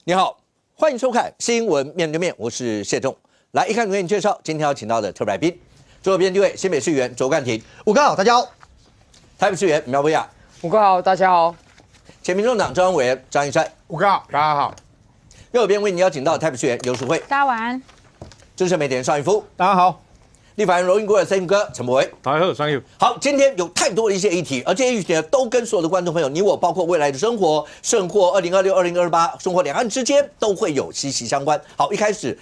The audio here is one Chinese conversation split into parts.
你好，欢迎收看《新闻面对面》，我是谢仲。来，一看给你介绍今天要请到的特别来宾，左边第一位新北市议员卓冠廷，武哥好，大家好；台北市议员苗博雅，武哥好，大家好；前民众党中央委员张义善，武哥好，大家好；右边为你邀请到台北市议员游淑慧，大家晚安；资深媒体人邵逸夫，大家好；立法院荣誉国的森哥陈柏惟，大家好，张友。好，今天有太多的一些议题，而这些议题呢，都跟所有的观众朋友，你我包括未来的生活，甚或2026、2028，生活两岸之间都会有息息相关。好，一开始，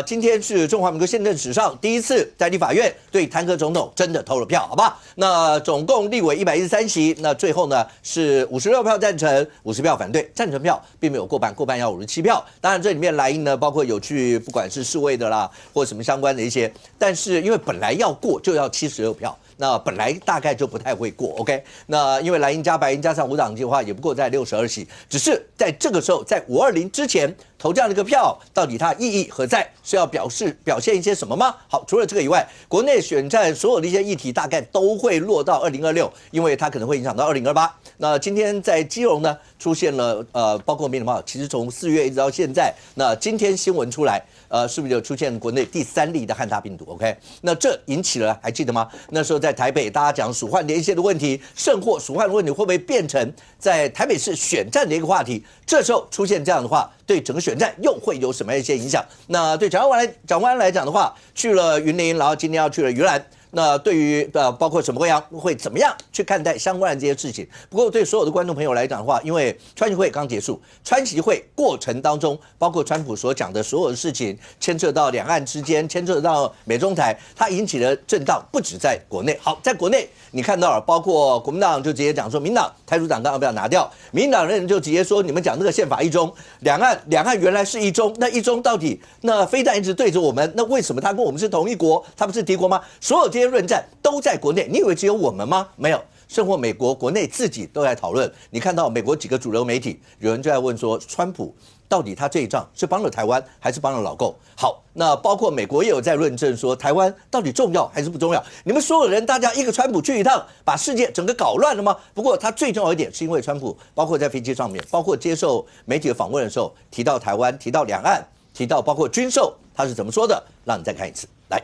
今天是中华民国宪政史上第一次在立法院对弹劾总统真的投了票，好不好？那总共立委113席，那最后呢是56票赞成，50票反对，赞成票并没有过半，过半要57票。当然这里面来因呢，包括有去不管是示威的啦，或什么相关的一些，但是因为本来要过就要76票。那本来大概就不太会过 ，OK？ 那因为蓝营加白营加上无党籍的话，也不过在62席，只是在这个时候，在520之前投这样的一个票，到底它意义何在？是要表现一些什么吗？好，除了这个以外，国内选战所有的一些议题大概都会落到2026，因为它可能会影响到2028。那今天在基隆呢出现了包括民主报，其实从4月一直到现在，那今天新闻出来，是不是有出现国内第3例的汉他病毒 ？OK？ 那这引起了还记得吗？那时候在台北大家讲蜀汉连线的问题，甚或蜀汉的问题会不会变成在台北市选战的一个话题？这时候出现这样的话，对整个选战又会有什么样一些影响？那对蒋万安来讲的话，去了云林，然后今天要去了宜兰。那对于包括沈伯洋会怎么样去看待相关的这些事情？不过对所有的观众朋友来讲的话，因为川习会刚结束，川习会过程当中，包括川普所讲的所有的事情，牵涉到两岸之间，牵涉到美中台，它引起了震荡，不止在国内。好，在国内你看到了，包括国民党就直接讲说，民党台独党纲要不要拿掉？民进党人就直接说，你们讲那个宪法一中，两岸原来是一中，那一中到底那非但一直对着我们，那为什么他跟我们是同一国，他不是敌国吗？所有这些论战都在国内，你以为只有我们吗？没有，甚或美国国内自己都在讨论。你看到美国几个主流媒体，有人就在问说，川普到底他这一仗是帮了台湾还是帮了老共？好，那包括美国也有在论证说，台湾到底重要还是不重要？你们所有人，大家一个川普去一趟，把世界整个搞乱了吗？不过他最重要一点，是因为川普包括在飞机上面，包括接受媒体的访问的时候，提到台湾，提到两岸，提到包括军售，他是怎么说的？让你再看一次，来。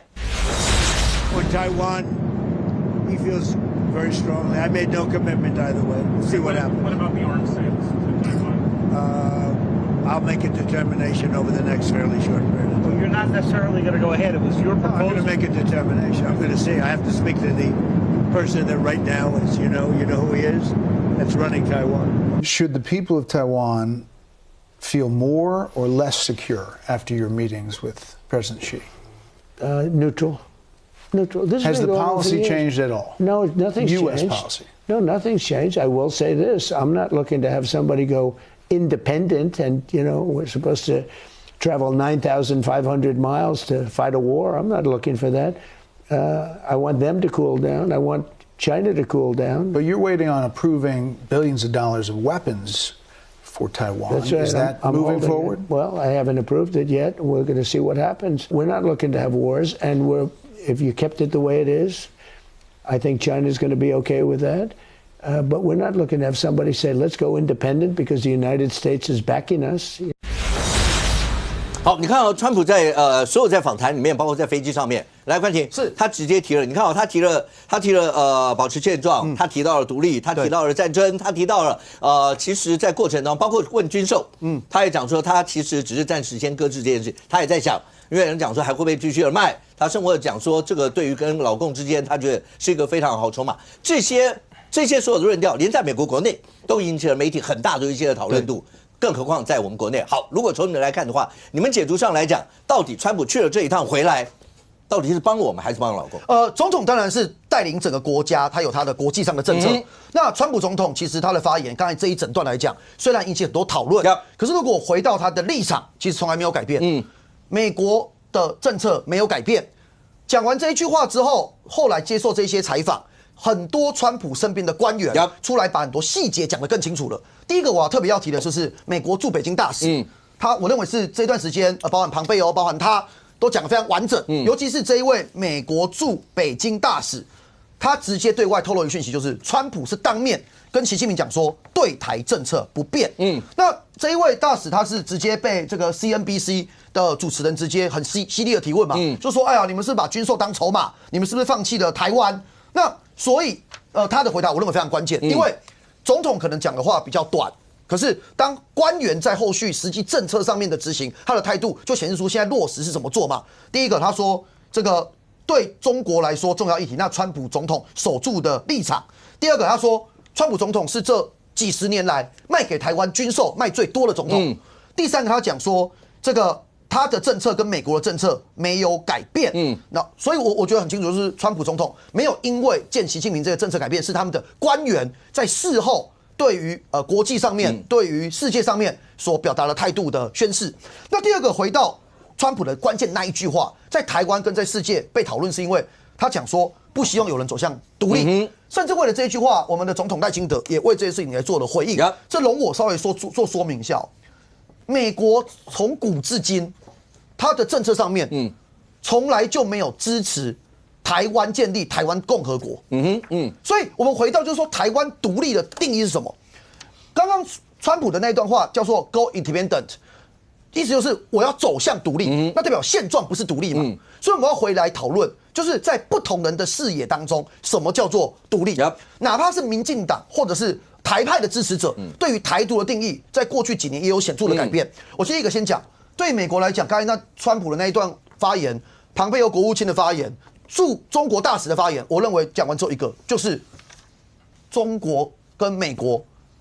On Taiwan, he feels very strongly. I made no commitment either way. We'll see what happens. What about the arms sales to Taiwan? I'll make a determination over the next fairly short period of time. Well, you're not necessarily going to go ahead. It was your I'm proposal. going to make a determination. I'm going to see. I have to speak to the person that right now is, you know who he is, that's running Taiwan. Should the people of Taiwan feel more or less secure after your meetings with President Xi? Neutral. Neutral. This Has the policy changed at all? No, nothing's U.S. changed. policy? No, nothing's changed. I will say this. I'm not looking to have somebody go independent and, we're supposed to travel 9,500 miles to fight a war. I'm not looking for that. I want them to cool down. I want China to cool down. But you're waiting on approving billions of dollars of weapons for Taiwan. That's right. Is that moving forward? Well, I haven't approved it yet. We're going to see what happens. We're not looking to have wars, and if you kept it the way it is, I think China's going to be okay with that. But we're not looking to have somebody say, let's go independent because the United States is backing us. 好，你看到川普在所有在访谈里面，包括在飞机上面，来冠廷是他直接提了，你看到他提了保持现状，他提到了独立，他提到了战争，他提到了其实，在过程当中，包括问军售，他也讲说他其实只是暂时先搁置这件事，他也在想，因为有人讲说还会不会继续的卖，他甚至讲说这个对于跟老共之间，他觉得是一个非常好筹码，这些所有的论调，连在美国国内都引起了媒体很大的一些讨论度。更何况在我们国内。好，如果从你们来看的话，你们解读上来讲，到底川普去了这一趟回来，到底是帮我们还是帮老共？总统当然是带领整个国家，他有他的国际上的政策。那川普总统其实他的发言，刚才这一整段来讲，虽然引起很多讨论，可是如果回到他的立场，其实从来没有改变。美国的政策没有改变。讲完这一句话之后，后来接受这些采访。很多川普身边的官员出来把很多细节讲得更清楚了。第一个我要特别要提的就是美国驻北京大使，我认为是这段时间包含庞贝欧，包含他都讲得非常完整，尤其是这一位美国驻北京大使，他直接对外透露一个讯息，就是川普是当面跟习近平讲说，对台政策不变。那这一位大使他是直接被这个 CNBC 的主持人直接很犀利的提问嘛，就说，哎呀，你们是把军售当筹码，你们是不是放弃了台湾？那所以他的回答我认为非常关键，因为总统可能讲的话比较短。可是，当官员在后续实际政策上面的执行，他的态度就显示出现在落实是怎么做嘛。第一个，他说这个对中国来说重要议题，那川普总统守住的立场。第二个，他说川普总统是这几十年来卖给台湾军售卖最多的总统。第三个，他讲说这个他的政策跟美国的政策没有改变。那所以我觉得很清楚，就是川普总统没有因为见习近平这个政策改变，是他们的官员在事后。对于国际上面，对于世界上面所表达的态度的宣示。那第二个，回到川普的关键那一句话，在台湾跟在世界被讨论，是因为他讲说不希望有人走向独立，甚至为了这一句话，我们的总统赖清德也为这件事情来做了回应。这容我稍微做说明一下，美国从古至今，他的政策上面，从来就没有支持。台湾建立台湾共和国，所以我们回到就是说，台湾独立的定义是什么？刚刚川普的那一段话叫做 "Go independent"， 意思就是我要走向独立，那代表现状不是独立嘛？所以我们要回来讨论，就是在不同人的视野当中，什么叫做独立？哪怕是民进党或者是台派的支持者，对于台独的定义，在过去几年也有显著的改变。我第一个先讲，对美国来讲，刚才那川普的那一段发言，庞佩奥国务卿的发言。驻中国大使的发言，我认为讲完之后一个就是中国跟美国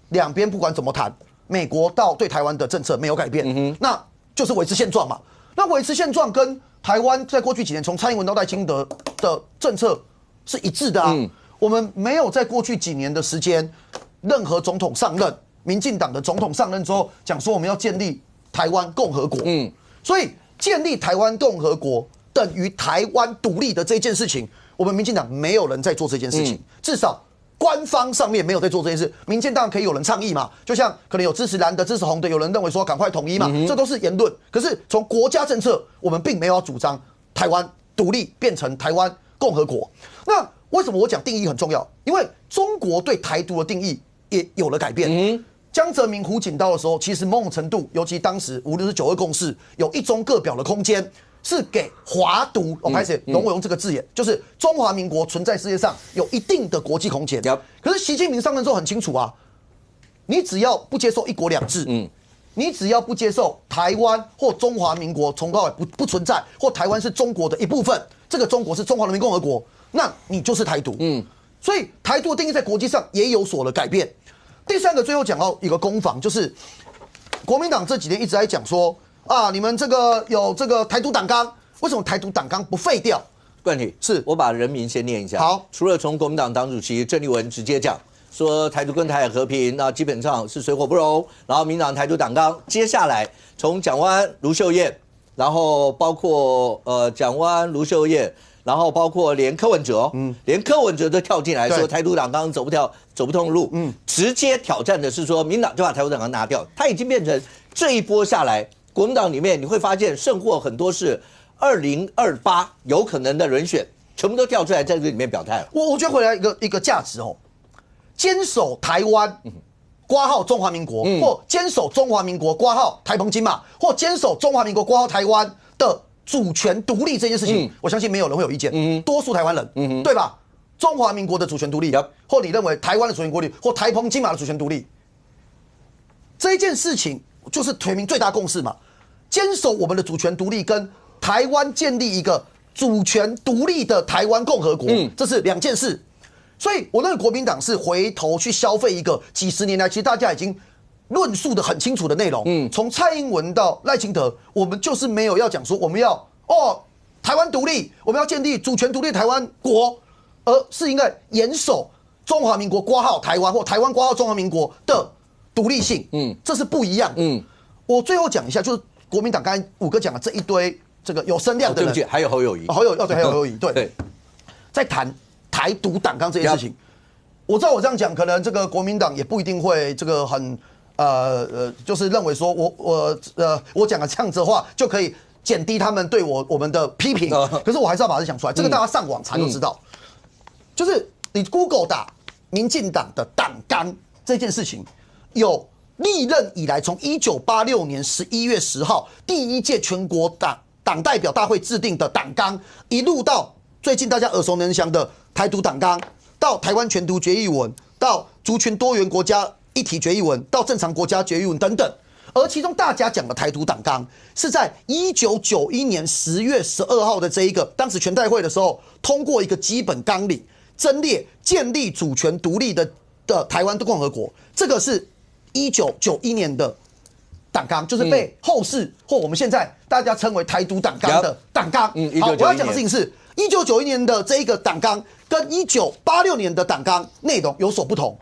两边不管怎么谈，美国到对台湾的政策没有改变，那就是维持现状嘛。那维持现状跟台湾在过去几年从蔡英文到赖清德的政策是一致的啊。我们没有在过去几年的时间，任何总统上任，民进党的总统上任之后讲说我们要建立台湾共和国，所以建立台湾共和国。等于台湾独立的这件事情，我们民进党没有人在做这件事情，至少官方上面没有在做这件事。民进党可以有人倡议嘛，就像可能有支持蓝的、支持红的，有人认为说赶快统一嘛，这都是言论。可是从国家政策，我们并没有要主张台湾独立变成台湾共和国。那为什么我讲定义很重要？因为中国对台独的定义也有了改变。江泽民胡锦涛的时候，其实某种程度，尤其当时无论是9·2共识，有一中各表的空间。是给华独，我开始容我用这个字眼，就是中华民国存在世界上有一定的国际空间。可是习近平上任之后很清楚啊，你只要不接受1国2制，你只要不接受台湾或中华民国从头到尾不存在，或台湾是中国的一部分，这个中国是中华人民共和国，那你就是台独。所以台独的定义在国际上也有所的改变。第三个，最后讲到一个攻防，就是国民党这几年一直在讲说。啊！你们这个有这个台独党纲，为什么台独党纲不废掉？冠廷是我把人名先念一下。好，除了从国民党党主席郑丽文直接讲说台独跟台海和平，那基本上是水火不容。然后民党台独党纲，接下来从蒋万安、卢秀燕，然后包括蒋万安、卢秀燕，然后包括连柯文哲，连柯文哲都跳进来说台独党纲走不通路，直接挑战的是说民党就把台独党纲拿掉，它已经变成这一波下来。国民党里面你会发现胜货很多是2028有可能的人选，全部都跳出来在这里面表态了。我觉得回来一个价值哦，坚守台湾，挂号中华民国，或坚守中华民国挂号台澎金马，或坚守中华民国挂号台湾的主权独立这件事情，我相信没有人会有意见，多数台湾人，对吧？中华民国的主权独立，或你认为台湾的主权独立，或台澎金马的主权独立，这一件事情就是全民最大共识嘛。坚守我们的主权独立，跟台湾建立一个主权独立的台湾共和国，这是2件事。所以，我认为国民党是回头去消费一个几十年来，其实大家已经论述的很清楚的内容。从蔡英文到赖清德，我们就是没有要讲说我们要台湾独立，我们要建立主权独立台湾国，而是应该严守中华民国挂号台湾或台湾挂号中华民国的独立性。这是不一样。我最后讲一下，就是。国民党刚才5哥讲的这一堆这个有声量的人，对不起，还有侯友宜，还有侯友宜，对，在谈台独党纲这件事情，我知道我这样讲，可能这个国民党也不一定会这个很就是认为说我讲了这样子的话就可以减低他们对我们的批评，可是我还是要把它讲出来，这个大家上网查就知道，就是你 Google 打民进党的党纲，这件事情，有历任以来，从1986年11月10号第一届全国党代表大会制定的党纲，一路到最近大家耳熟能详的台独党纲，到台湾全图决议文，到族群多元国家一体决议文，到正常国家决议文等等。而其中大家讲的台独党纲，是在1991年10月12号的这一个当时全代会的时候，通过一个基本纲领，增列建立主权独立的台湾共和国。这个是1991年的党纲，就是被后世或我们现在大家称为台独党纲的党纲。好，我要讲的事情是，1991年的这一个党纲跟1986年的党纲内容有所不同。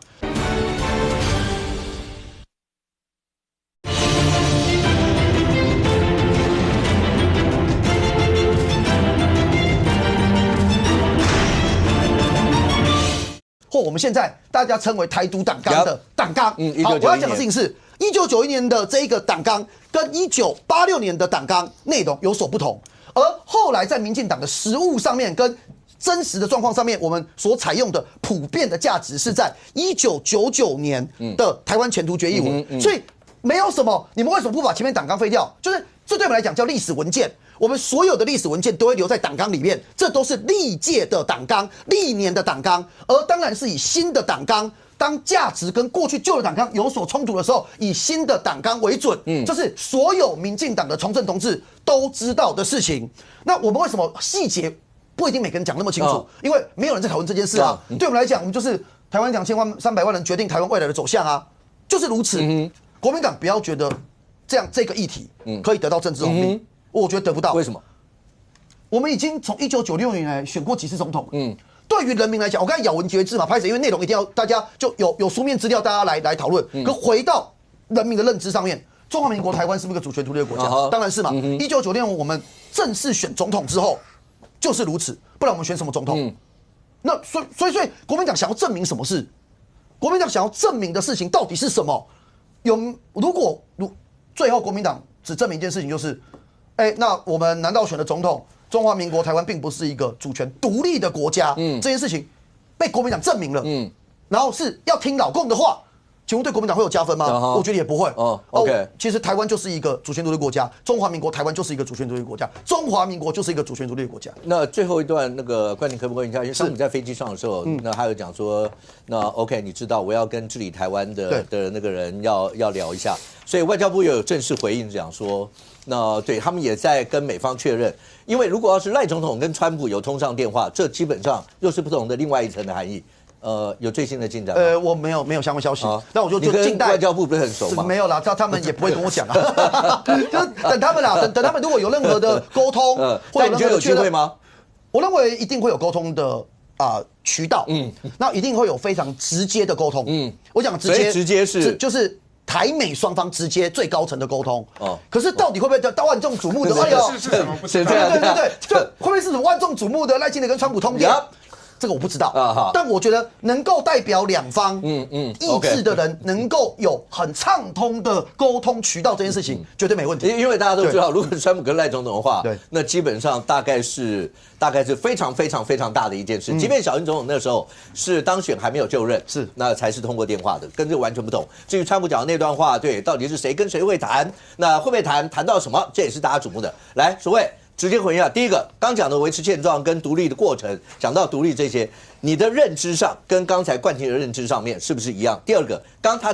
或我们现在大家称为台独党纲的党纲。好，我要讲的事情是，1991年的这一个党纲跟1986年的党纲内容有所不同，而后来在民进党的实务上面跟真实的状况上面，我们所采用的普遍的价值是在1999年的台湾前途决议文，所以没有什么，你们为什么不把前面党纲废掉？就是这对我们来讲叫历史文件。我们所有的历史文件都会留在党纲里面，这都是历届的党纲、历年的党纲，而当然是以新的党纲，当价值跟过去旧的党纲有所冲突的时候，以新的党纲为准。这是所有民进党的从政同志都知道的事情。那我们为什么细节不一定每个人讲那么清楚？因为没有人在讨论这件事啊。对我们来讲，我们就是台湾2000万、300万人决定台湾未来的走向啊，就是如此。国民党不要觉得这个议题可以得到政治红利。我觉得得不到，为什么？我们已经从1996年来选过几次总统，对于人民来讲，我刚才咬文嚼字嘛，拍摄，因为内容一定要大家就有书面资料，大家来讨论。可回到人民的认知上面，中华民国台湾是不是一个主权独立的国家？当然是嘛。1996年我们正式选总统之后，就是如此，不然我们选什么总统？那所以国民党想要证明什么事？国民党想要证明的事情到底是什么？如果最后国民党只证明一件事情，就是。那我们难道选的总统，中华民国台湾并不是一个主权独立的国家？这件事情被国民党证明了。然后是要听老共的话，请问对国民党会有加分吗？我觉得也不会。OK， 其实台湾就是一个主权独立国家，中华民国台湾就是一个主权独立国家，中华民国就是一个主权独立国家。那最后一段那个冠廷可不可以问一下？因为上次在飞机上的时候，那还有讲说，那 OK， 你知道我要跟治理台湾的那个人要聊一下，所以外交部也有正式回应讲说。那对他们也在跟美方确认，因为如果要是赖总统跟川普有通上电话，这基本上又是不同的另外一层的含义。有最新的进展吗？我没有相关消息。那我就静待。外交部不是很熟吗？没有啦，他们也不会跟我讲啊，就是等他们啦，等他们如果有任何的沟通，但你觉得有机会吗？我认为一定会有沟通的渠道，那一定会有非常直接的沟通。我讲直接是就是台美双方直接最高层的沟通。可是到底会不会到万众瞩目的？是什么不知道？对，就会不会是什么万众瞩目的赖清德跟川普通电？这个我不知道，但我觉得能够代表两方意志的人，能够有很畅通的沟通渠道，这件事情绝对没问题。因为大家都知道，如果是川普跟赖总统的话，那基本上大概是非常非常非常大的一件事。即便小英总统那时候是当选还没有就任，那才是通过电话的，跟这个完全不同。至于川普讲的那段话，对，到底是谁跟谁会谈，那会不会谈到什么，这也是大家瞩目的。来，所谓。直接回应啊！第一个，刚讲的维持现状跟独立的过程，讲到独立这些，你的认知上跟刚才冠廷的认知上面是不是一样？第二个，刚他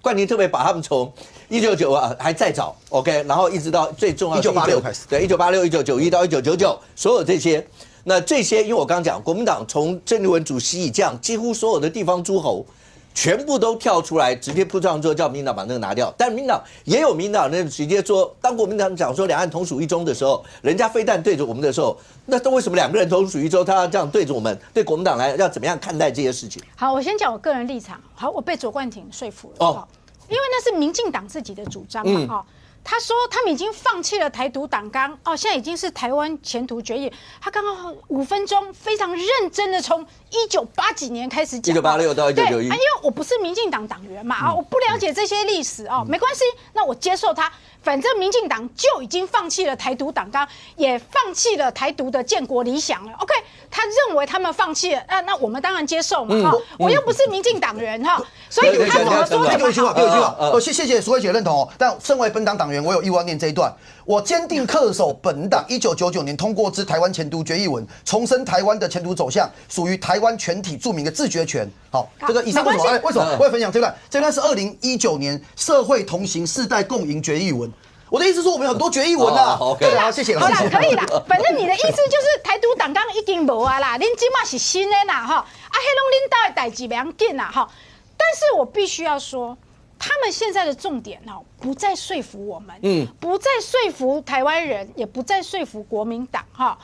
冠廷特别把他们从1995还在早 ，OK， 然后一直到最重要的1986开始，对，1986、1991到1999，所有这些，那这些，因为我刚讲，国民党从郑丽文主席以降，几乎所有的地方诸侯。全部都跳出来，直接扑上之后叫民进党把那个拿掉。但民进党也有民进党人直接说，当国民党讲说两岸同属一中的时候，人家飞弹对着我们的时候，那都为什么两个人同属一中，他要这样对着我们？对国民党来要怎么样看待这些事情？好，我先讲我个人立场。好，我被左冠廷说服了。因为那是民进党自己的主张嘛。他说他们已经放弃了台独党纲哦，现在已经是台湾前途决议。他刚刚5分钟非常认真的从1980几年开始讲，1986到1991。对，因为我不是民进党党员嘛，我不了解这些历史哦，没关系，那我接受他。反正民进党就已经放弃了台独党纲，也放弃了台独的建国理想了。OK， 他认为他们放弃了，那我们当然接受嘛。我又不是民进党员哈，所以他怎么说怎么好。给我一句话，谢谢苏慧姐认同哦。但身为本党党员，我有义务要念这一段。我坚定恪守本党1999年通过之台湾前途决议文，重申台湾的前途走向属于台湾全体住民的自决权。好，这个以上为什么？为什么我要分享这段？这段是2019年社会同行世代共赢决议文。我的意思说，我们有很多决议文啊。对啦，谢谢了。好啦，可以啦。反正你的意思就是台独党纲已经无啊啦，恁今嘛是新的啦哈，啊，迄拢恁家的代志袂要紧啦哈。但是我必须要说，他们现在的重点哦，不再说服我们，不再说服台湾人，也不再说服国民党哈，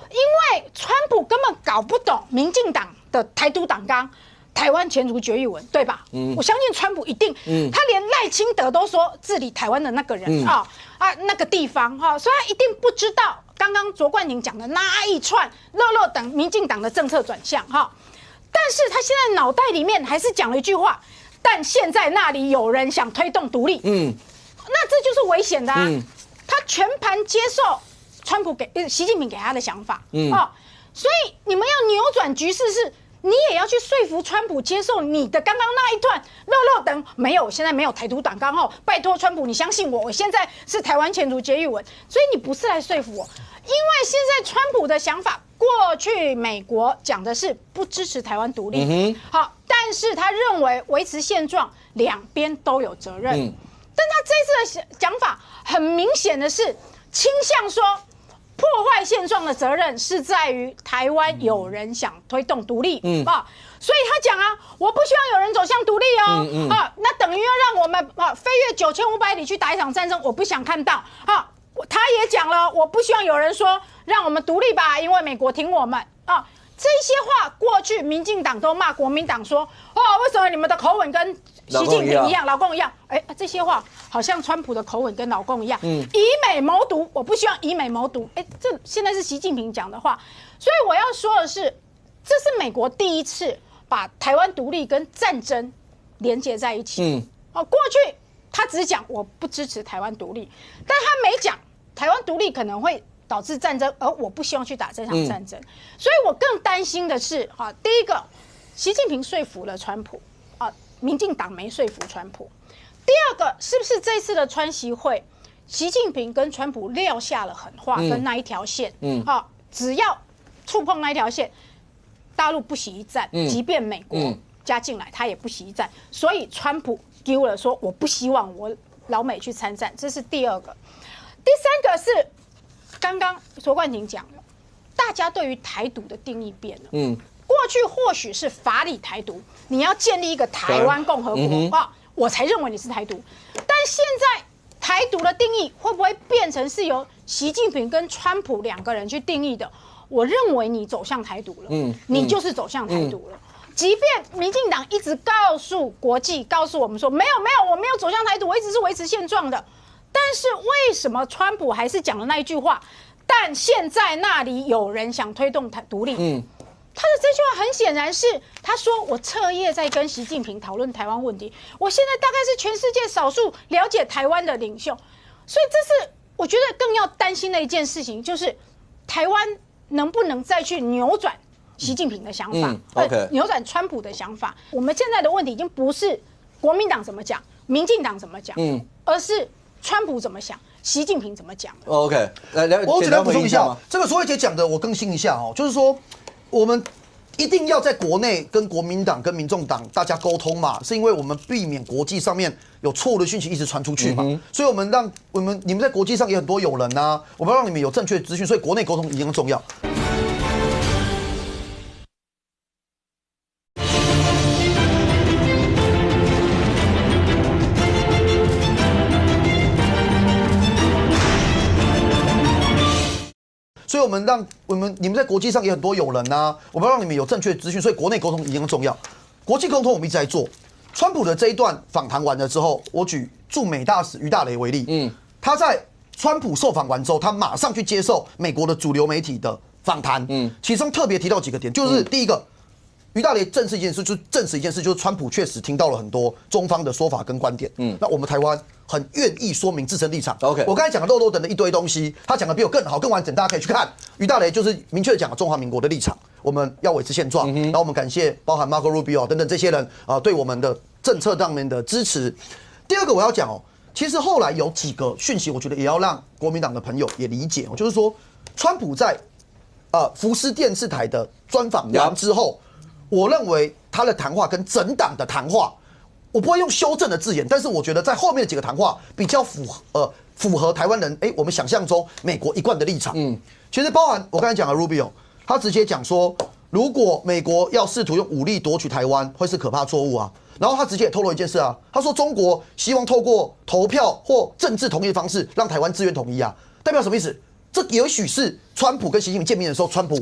因为川普根本搞不懂民进党的台独党纲。台湾前途决议文，对吧？我相信川普一定，他连赖清德都说治理台湾的那个人那个地方哈，所以他一定不知道刚刚卓冠廷讲的那一串乐等民进党的政策转向哈。但是他现在脑袋里面还是讲了一句话，但现在那里有人想推动独立，那这就是危险的啊！他全盘接受川普习近平给他的想法所以你们要扭转局势是。你也要去说服川普接受你的刚刚那一段乐等没有，现在没有台独党纲后，拜托川普，你相信我，我现在是台湾前途决议文，所以你不是来说服我，因为现在川普的想法，过去美国讲的是不支持台湾独立，好，但是他认为维持现状，两边都有责任，但他这次的讲法很明显的是倾向说。破坏现状的责任是在于台湾有人想推动独立，所以他讲啊，我不希望有人走向独立那等于要让我们飞越9500里去打一场战争，我不想看到他也讲了，我不希望有人说让我们独立吧，因为美国挺我们这些话过去民进党都骂国民党说为什么你们的口吻跟习近平一样，老共一样？这些话好像川普的口吻跟老共一样，以美谋独，我不希望以美谋独。这现在是习近平讲的话，所以我要说的是，这是美国第一次把台湾独立跟战争连接在一起。过去他只讲我不支持台湾独立，但他没讲台湾独立可能会导致战争，而我不希望去打这场战争。所以我更担心的是第一个，习近平说服了川普民进党没说服川普。第二个，是不是这次的川习会，习近平跟川普撂下了狠话跟那一条线？只要触碰那一条线，大陆不惜一战，即便美国加进来，他也不惜一战。所以川普丢了说，我不希望我老美去参战，这是第二个。第三个是刚刚卓冠廷讲的，大家对于台独的定义变了。过去或许是法理台独，你要建立一个台湾共和国我才认为你是台独。但现在台独的定义会不会变成是由习近平跟川普两个人去定义的？我认为你走向台独了，你就是走向台独了。即便民进党一直告诉国际、告诉我们说没有，我没有走向台独，我一直是维持现状的。但是为什么川普还是讲了那一句话？但现在那里有人想推动独立。他的这句话很显然是他说我彻夜在跟习近平讨论台湾问题，我现在大概是全世界少数了解台湾的领袖，所以这是我觉得更要担心的一件事情，就是台湾能不能再去扭转习近平的想法，扭转川普的想法。我们现在的问题已经不是国民党怎么讲，民进党怎么讲，而是川普怎么想，习近平怎么讲。OK， 我简单补充一下，这个苏慧姐讲的我更新一下就是说。我们一定要在国内跟国民党、跟民众党大家沟通嘛，是因为我们避免国际上面有错误的讯息一直传出去嘛，所以我们让你们在国际上也很多友人我们要让你们有正确的资讯，所以国内沟通一样重要。所以我们让你们在国际上也很多友人我们要让你们有正确的资讯，所以国内沟通一样重要。国际沟通我们一直在做。川普的这一段访谈完了之后，我举驻美大使于大雷为例。他在川普受访完之后，他马上去接受美国的主流媒体的访谈，其中特别提到几个点，就是第一个，于大雷证实一件事，就是川普确实听到了很多中方的说法跟观点，那我们台湾很愿意说明自身立场。OK， 我刚才讲的漏漏等的一堆东西，他讲的比我更好、更完整，大家可以去看。于大雷就是明确的讲了中华民国的立场，我们要维持现状，然后我们感谢包含 Marco Rubio 等等这些人对我们的政策上面的支持。第二个我要讲其实后来有几个讯息，我觉得也要让国民党的朋友也理解就是说，川普在福斯电视台的专访完之后，我认为他的谈话跟整党的谈话，我不会用修正的字眼，但是我觉得在后面的几个谈话比较符合台湾人我们想象中美国一贯的立场。其实包含我刚才讲的 Rubio， 他直接讲说，如果美国要试图用武力夺取台湾，会是可怕错误啊。然后他直接也透露一件事啊，他说中国希望透过投票或政治同意的方式让台湾自愿统一啊，代表什么意思？这也许是川普跟习近平见面的时候，川普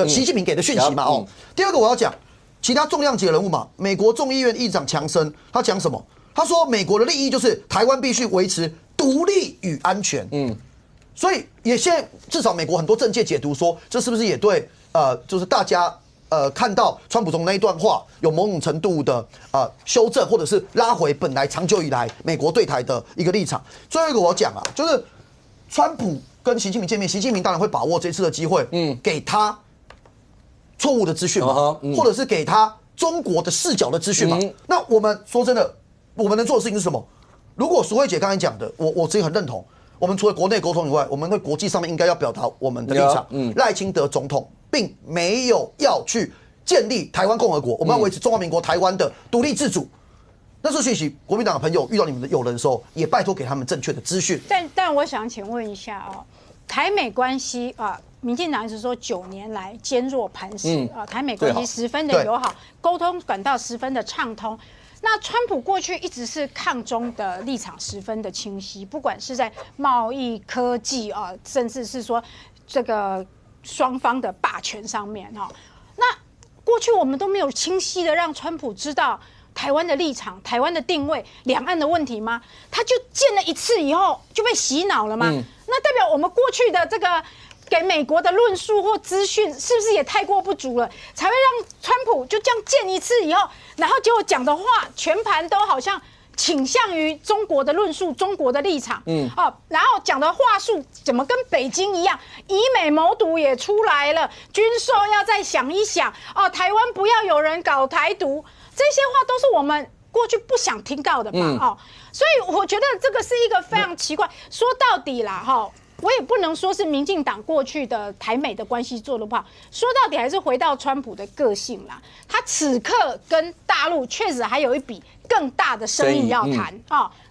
习近平给的讯息嘛。第二个我要讲其他重量级的人物嘛，美国众议院议长强森他讲什么？他说美国的利益就是台湾必须维持独立与安全。所以也现在至少美国很多政界解读说，这是不是也对就是大家看到川普总统那一段话有某种程度的修正，或者是拉回本来长久以来美国对台的一个立场。最后一个我讲就是川普跟习近平见面，习近平当然会把握这次的机会，给他错误的资讯嘛，或者是给他中国的视角的资讯嘛。那我们说真的，我们能做的事情是什么？如果淑慧姐刚才讲的，我自己很认同。我们除了国内沟通以外，我们在国际上面应该要表达我们的立场。赖清德总统并没有要去建立台湾共和国，我们要维持中华民国台湾的独立自主。那时候，学习国民党的朋友遇到你们的友人的时候，也拜托给他们正确的资讯。但我想请问一下台美关系民进党一直说9年来坚若磐石台美关系十分的友好，沟通管道十分的畅通。那川普过去一直是抗中的立场十分的清晰，不管是在贸易、科技甚至是说这个双方的霸权上面那过去我们都没有清晰的让川普知道台湾的立场、台湾的定位、两岸的问题吗？他就见了一次以后就被洗脑了吗？那代表我们过去的这个给美国的论述或资讯是不是也太过不足了，才会让川普就这样见一次以后，然后结果讲的话全盘都好像倾向于中国的论述、中国的立场，然后讲的话术怎么跟北京一样，以美谋独也出来了，军售要再想一想，台湾不要有人搞台独，这些话都是我们过去不想听到的吧？所以我觉得这个是一个非常奇怪。说到底啦，我也不能说是民进党过去的台美的关系做得不好，说到底还是回到川普的个性啦。他此刻跟大陆确实还有一笔更大的生意要谈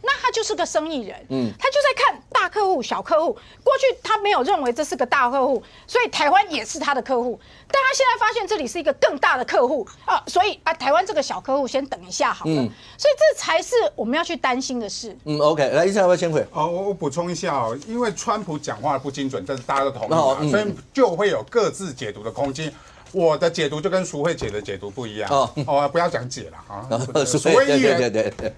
那他就是个生意人，他就在看大客户、小客户。过去他没有认为这是个大客户，所以台湾也是他的客户。但他现在发现这里是一个更大的客户所以台湾这个小客户先等一下好了。所以这才是我们要去担心的事。OK， 来，医生要不要先回？我补充一下因为川普讲话不精准，这是大家都同意嘛，所以就会有各自解读的空间。我的解读就跟淑慧姐的解读不一样不要讲解了淑慧议员，对，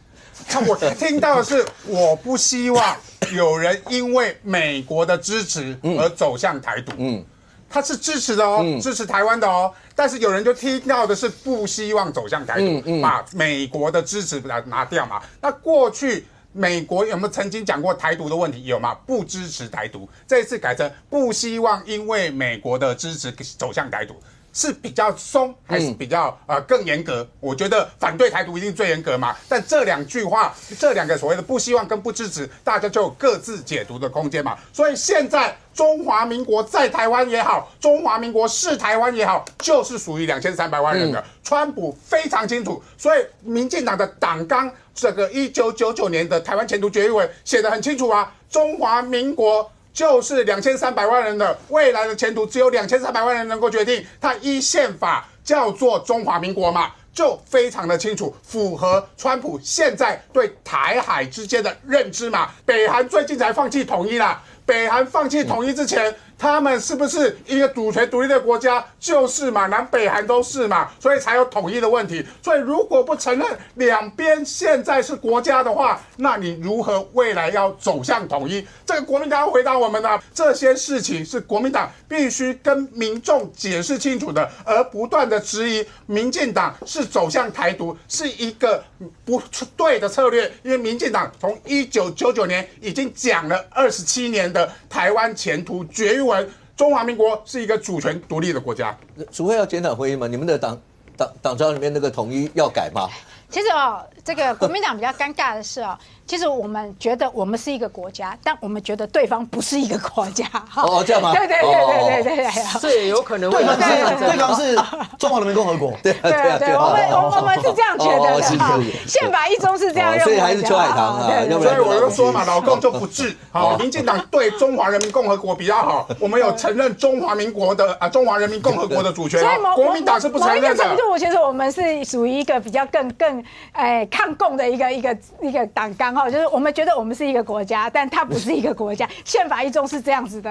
我听到的是，我不希望有人因为美国的支持而走向台独。他是支持的支持台湾的但是有人就听到的是不希望走向台独，把美国的支持拿掉嘛。那过去美国有没有曾经讲过台独的问题？有吗？不支持台独，这一次改成不希望因为美国的支持走向台独。是比较松还是比较更严格？我觉得反对台独一定最严格嘛。但这两句话，这两个所谓的不希望跟不支持，大家就有各自解读的空间嘛。所以现在中华民国在台湾也好，中华民国是台湾也好，就是属于2300万人的。川普非常清楚，所以民进党的党纲这个1999年的台湾前途决议文写得很清楚中华民国就是2300万人的未来的前途，只有2300万人能够决定。它依宪法叫做中华民国嘛，就非常的清楚，符合川普现在对台海之间的认知嘛。北韩最近才放弃统一啦，北韩放弃统一之前，他们是不是一个主权独立的国家？就是嘛，南北韩都是嘛，所以才有统一的问题。所以如果不承认两边现在是国家的话，那你如何未来要走向统一？这个国民党要回答我们的这些事情是国民党必须跟民众解释清楚的，而不断的质疑民进党是走向台独，是一个不对的策略。因为民进党从1999年已经讲了27年的台湾前途决议文，中华民国是一个主权独立的国家。除非要检讨会议吗？你们的党章里面那个统一要改吗？其实这个国民党比较尴尬的是其实我们觉得我们是一个国家，但我们觉得对方不是一个国家。这样吗？对，这也有可能。对方是中华人民共和国。对，我们是这样觉得的。宪法1中是这样认为的。所以还是邱海棠啊，所以我就说嘛，老共就不治。好，民进党对中华人民共和国比较好，我们有承认中华民国的中华人民共和国的主权。国民党是不承认的。某一个程度，其实我们是属于一个比较更抗共的一个党纲就是我们觉得我们是一个国家，但它不是一个国家。宪法1中是这样子的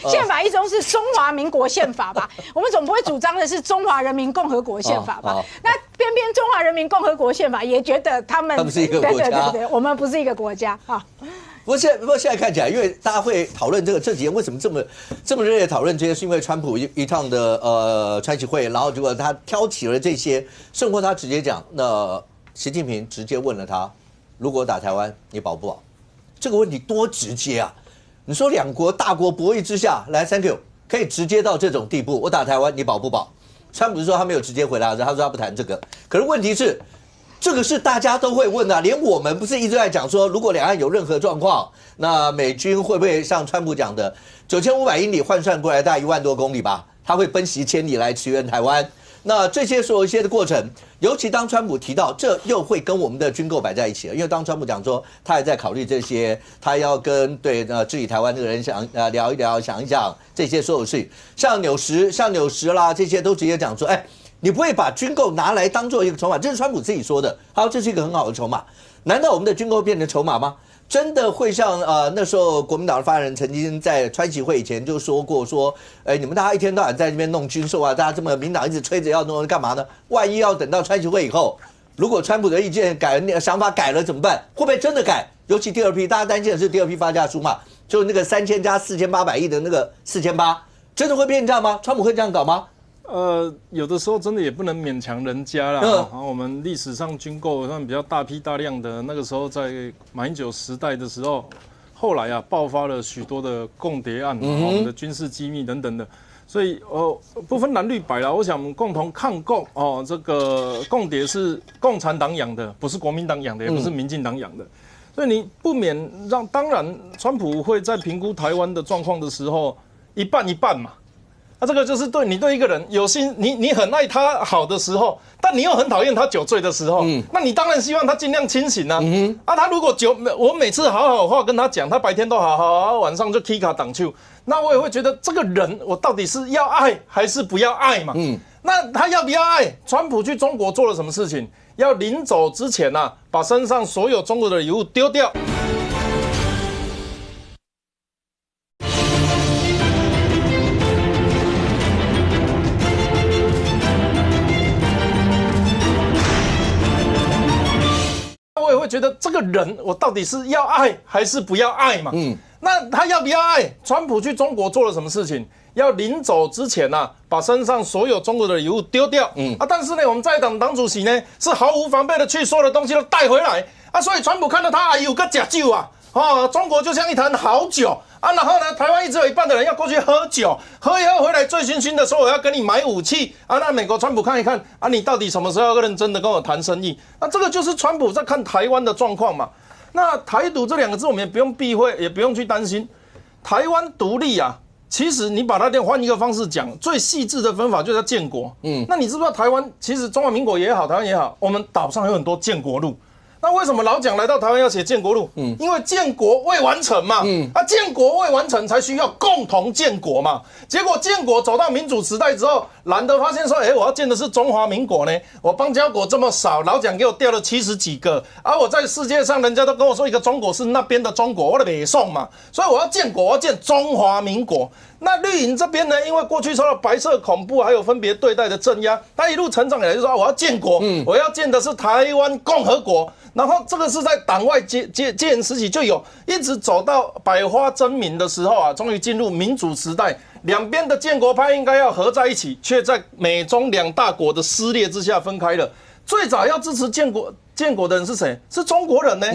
宪法1中是中华民国宪法吧？我们总不会主张的是中华人民共和国宪法吧？那偏偏中华人民共和国宪法也觉得他们是一个国家，对，我们不是一个国家不过现在看起来，因为大家会讨论这几天为什么这么热烈讨论这些，是因为川普一趟的川习会，然后结果他挑起了这些，甚或他直接讲，那习近平直接问了他，如果打台湾，你保不保？这个问题多直接啊！你说两国大国博弈之下，来 ，Thank you， 可以直接到这种地步，我打台湾，你保不保？川普说他没有直接回答，他说他不谈这个。可是问题是，这个是大家都会问的，连我们不是一直在讲说，如果两岸有任何状况，那美军会不会像川普讲的9500英里换算过来大概1万多公里吧？他会奔袭千里来驰援台湾。那这些所有一些的过程，尤其当川普提到，这又会跟我们的军购摆在一起了。因为当川普讲说他还在考虑这些，他要跟治理台湾这个人聊一聊，想一想这些所有事情，像纽时啦，这些都直接讲说，你不会把军购拿来当做一个筹码，这是川普自己说的。好，这是一个很好的筹码。难道我们的军购变成筹码吗？真的会像那时候国民党的发言人曾经在川习会以前就说过说，你们大家一天到晚在那边弄军售啊，大家这么民党一直催着要弄干嘛呢？万一要等到川习会以后，如果川普的意见改了，想法改了怎么办？会不会真的改？尤其第二批，大家担心的是第二批发价书嘛，就那个3000加4800亿的那个4800，真的会变这样吗？川普会这样搞吗？有的时候真的也不能勉强人家啦。我们历史上军购算比较大批大量的，那个时候在马英九时代的时候，后来爆发了许多的共谍案，我们的军事机密等等的，所以不分蓝绿白啦，我想我们共同抗共这个共谍是共产党养的，不是国民党养的，也不是民进党养的，所以你不免当然川普会在评估台湾的状况的时候一半一半嘛。那这个就是对一个人有心，你很爱他好的时候，但你又很讨厌他酒醉的时候，那你当然希望他尽量清醒啊。他如果我每次好好话跟他讲，他白天都好，晚上就踢卡挡球，那我也会觉得这个人我到底是要爱还是不要爱嘛？那他要不要爱？川普去中国做了什么事情？要临走之前把身上所有中国的礼物丢掉。我也会觉得这个人我到底是要爱还是不要爱嘛？那他要不要爱？川普去中国做了什么事情？要临走之前把身上所有中国的礼物丢掉。但是呢，我们在党党主席呢是毫无防备的去所有的东西都带回来所以川普看到他有个假酒中国就像一坛好酒然后呢，台湾一直有一半的人要过去喝酒，喝以后回来醉醺醺的说我要跟你买武器那美国川普看一看你到底什么时候要认真的跟我谈生意？那这个就是川普在看台湾的状况嘛。那台独这2个字我们也不用避讳，也不用去担心。台湾独立其实你把它换一个方式讲，最细致的分法就叫建国。那你知不知道台湾其实中华民国也好，台湾也好，我们岛上有很多建国路。那为什么老蒋来到台湾要写建国路？因为建国未完成嘛。建国未完成才需要共同建国嘛。结果建国走到民主时代之后，蓝的发现说，我要建的是中华民国呢。我邦交国这么少，老蒋给我调了70几个，我在世界上人家都跟我说一个中国是那边的中国，我的北宋嘛。所以我要建国，我要建中华民国。那绿营这边呢，因为过去受到白色恐怖还有分别对待的镇压，他一路成长以来就说我要建国，我要建的是台湾共和国。然后这个是在党外戒严时期就有，一直走到百花争鸣的时候啊，终于进入民主时代。两边的建国派应该要合在一起，却在美中两大国的撕裂之下分开了。最早要支持建国的人是谁？是中国人呢。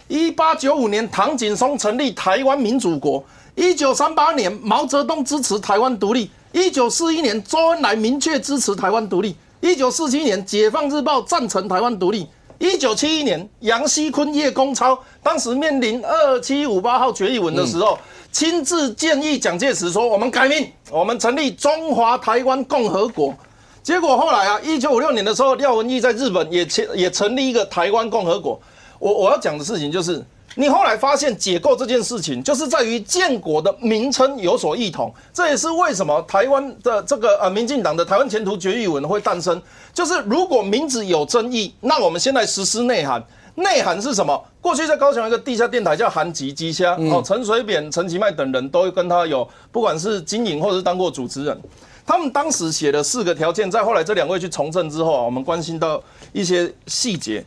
1895年唐景崧成立台湾民主国，1938年毛泽东支持台湾独立，1941年周恩来明确支持台湾独立，1947年解放日报赞成台湾独立，1971年杨锡坤、叶公超当时面临2758号决议文的时候，亲自建议蒋介石说：“我们改名，我们成立中华台湾共和国。”结果后来啊，1956年的时候，廖文毅在日本也成立一个台湾共和国。我要讲的事情就是，你后来发现解构这件事情，就是在于建国的名称有所异同。这也是为什么台湾的这个民进党的台湾前途决议文会诞生。就是如果名字有争议，那我们先来实施内涵。内涵是什么？过去在高雄有一个地下电台叫韩吉鸡虾，陈水扁、陈其迈等人都跟他有，不管是经营或者是当过主持人。他们当时写了4个条件，在后来这2位去从政之后啊，我们关心到一些细节。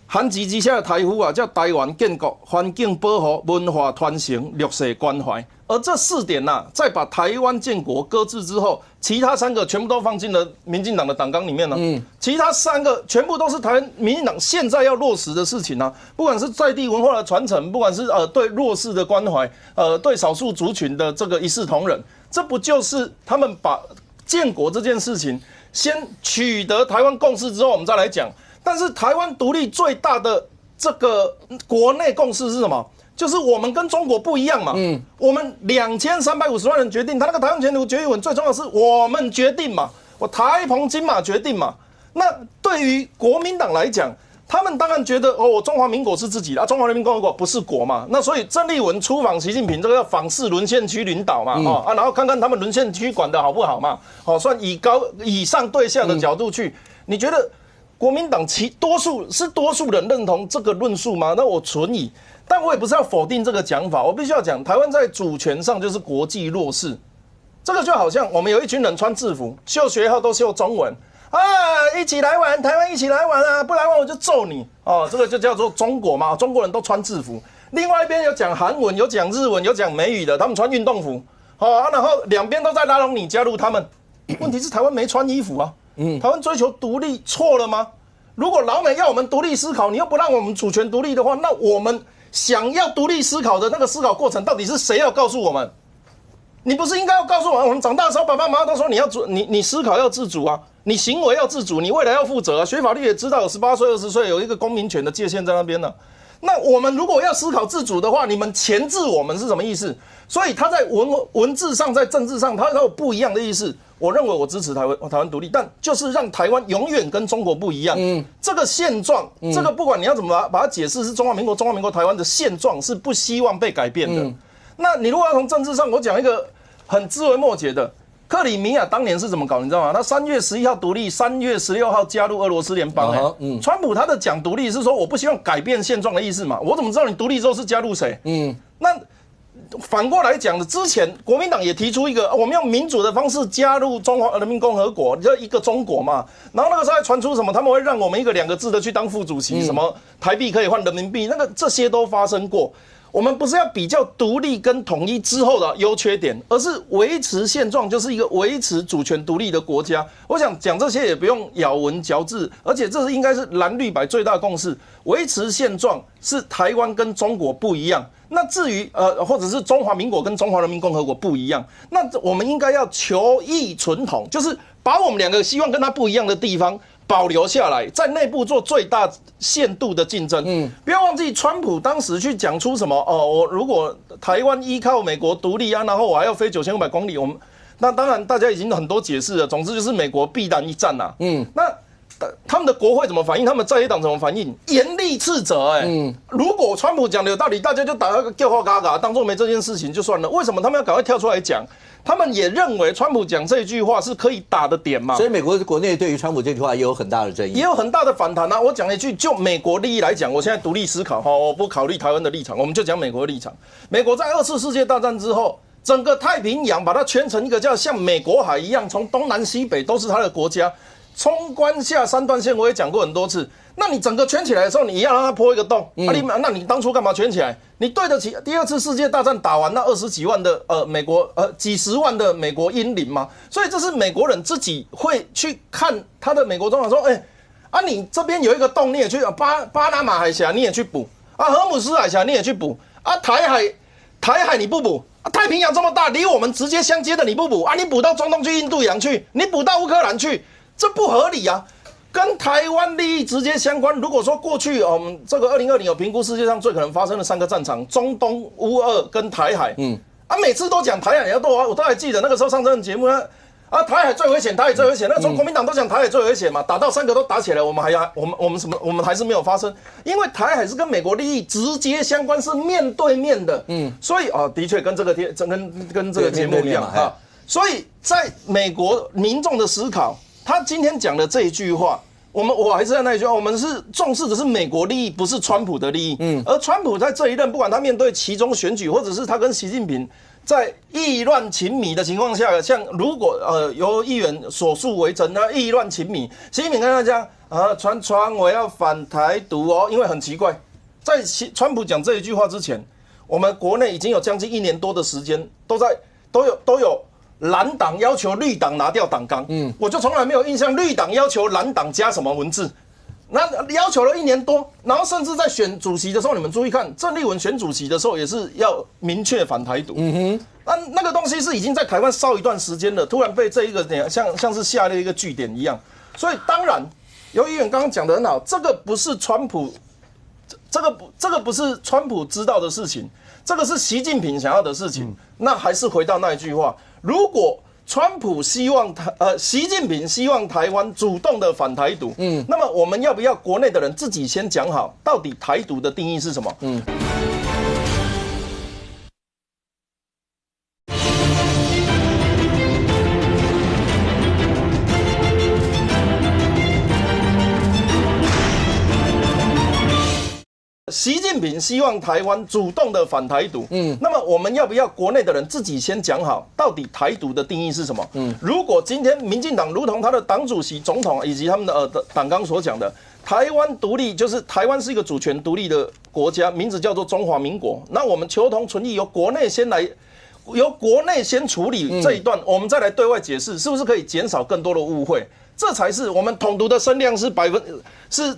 韩吉之下的台呼啊，叫台湾建国、环境保护、文化传承、绿色关怀。而这4点呐，在把台湾建国搁置之后，其他3个全部都放进了民进党的党纲里面了。其他3个全部都是台湾民进党现在要落实的事情啊，不管是在地文化的传承，不管是对弱势的关怀，对少数族群的这个一视同仁。这不就是他们把建国这件事情先取得台湾共识之后，我们再来讲。但是台湾独立最大的这个国内共识是什么？就是我们跟中国不一样嘛。我们2350万人决定，他那个台湾前途决议文最重要的是我们决定嘛，我台澎金马决定嘛。那对于国民党来讲，他们当然觉得我中华民国是自己的，中华人民共和国不是国嘛。那所以郑丽文出访习近平，这个要访视沦陷区领导嘛，然后看看他们沦陷区管得好不好嘛，算以上对下的角度去。你觉得国民党多数人认同这个论述吗？那我存疑，但我也不是要否定这个讲法，我必须要讲，台湾在主权上就是国际弱势。这个就好像我们有一群人穿制服，秀学号都秀中文。一起来玩，台湾一起来玩啊！不来玩我就揍你哦！这个就叫做中国嘛，中国人都穿制服。另外一边有讲韩文、有讲日文、有讲美语的，他们穿运动服，然后两边都在拉拢你加入他们。问题是台湾没穿衣服啊，台湾追求独立错了吗？如果老美要我们独立思考，你又不让我们主权独立的话，那我们想要独立思考的那个思考过程，到底是谁要告诉我们？你不是应该要告诉我们长大的时候，爸爸妈妈都说你思考要自主啊，你行为要自主，你未来要负责啊。学法律也知道，有18岁、20岁有一个公民权的界限在那边呢。那我们如果要思考自主的话，你们钳制我们是什么意思？所以他在文字上，在政治上，他有不一样的意思。我认为我支持台湾独立，但就是让台湾永远跟中国不一样。这个现状，这个不管你要怎么把它解释，是中华民国台湾的现状是不希望被改变的。那你如果要从政治上，我讲一个很枝微末节的，克里米亚当年是怎么搞？你知道吗？他3月11号独立，3月16号加入俄罗斯联邦。川普他的讲独立是说我不希望改变现状的意思嘛？我怎么知道你独立之后是加入谁？那反过来讲的，之前国民党也提出一个，我们用民主的方式加入中华人民共和国，就一个中国嘛。然后那个时候还传出什么，他们会让我们一个2个字的去当副主席，什么台币可以换人民币，这些都发生过。我们不是要比较独立跟统一之后的优缺点，而是维持现状，就是一个维持主权独立的国家。我想讲这些也不用咬文嚼字，而且这是应该是蓝绿白最大的共识。维持现状是台湾跟中国不一样，那至于或者是中华民国跟中华人民共和国不一样，那我们应该要求异存同，就是把我们2个希望跟它不一样的地方保留下来，在内部做最大限度的竞争。不要忘记，川普当时去讲出什么我如果台湾依靠美国独立啊，然后我还要飞9500公里，那当然大家已经很多解释了。总之就是美国必然一战呐。那他们的国会怎么反应？他们在野党怎么反应？严厉斥责。如果川普讲的有道理，大家就打那个叫号嘎嘎，当做没这件事情就算了。为什么他们要赶快跳出来讲？他们也认为川普讲这句话是可以打的点嘛，所以美国国内对于川普这句话也有很大的争议，也有很大的反弹啊。我讲一句，就美国利益来讲，我现在独立思考我不考虑台湾的立场，我们就讲美国的立场。美国在2次世界大战之后，整个太平洋把它圈成一个叫像美国海一样，从东南西北都是它的国家。冲关下三段线我也讲过很多次，那你整个圈起来的时候，你要让它破一个洞，那你当初干嘛圈起来？你对得起第2次世界大战打完那20几万的美国几十万的美国英灵吗？所以这是美国人自己会去看他的美国总统说，你这边有一个洞，你也去巴拿马海峡你也去补啊，荷姆斯海峡你也去补啊，台海你不补？太平洋这么大，离我们直接相接的你不补啊？你补到中东去、印度洋去，你补到乌克兰去，这不合理啊！跟台湾利益直接相关。如果说过去这个2020有评估世界上最可能发生的3个战场，中东、乌俄跟台海，每次都讲台海，我都还记得那个时候上这个节目呢。台海最危险，台海最危险。那时候国民党都讲台海最危险嘛，打到3个都打起来，我们还是没有发生，因为台海是跟美国利益直接相关，是面对面的。所以的确跟这个跟这个节目一样啊。所以在美国民众的思考，他今天讲的这一句话，我还是在那一句话，我们是重视的是美国利益，不是川普的利益。而川普在这一任，不管他面对其中选举，或者是他跟习近平在意乱情迷的情况下，像如果由议员所述为真，那意乱情迷，习近平跟他讲川我要反台独哦，因为很奇怪，在川普讲这一句话之前，我们国内已经有将近1年多的时间，都有蓝党要求绿党拿掉党纲，我就从来没有印象绿党要求蓝党加什么文字。那要求了1年多，然后甚至在选主席的时候，你们注意看，郑丽文选主席的时候也是要明确反台独。那个东西是已经在台湾烧一段时间了，突然被这一个像是下了一个句点一样。所以当然，尤议员刚刚讲得很好，这个不是川普，这个不是川普知道的事情，这个是习近平想要的事情。那还是回到那一句话，如果川普希望习近平希望台湾主动的反台独，那么我们要不要国内的人自己先讲好，到底台独的定义是什么？习近平希望台湾主动的反台独，那么我们要不要国内的人自己先讲好，到底台独的定义是什么？如果今天民进党如同他的党主席、总统以及他们的党纲所讲的，台湾独立就是台湾是一个主权独立的国家，名字叫做中华民国，那我们求同存异，由国内先处理这一段，我们再来对外解释，是不是可以减少更多的误会？这才是我们统独的声量是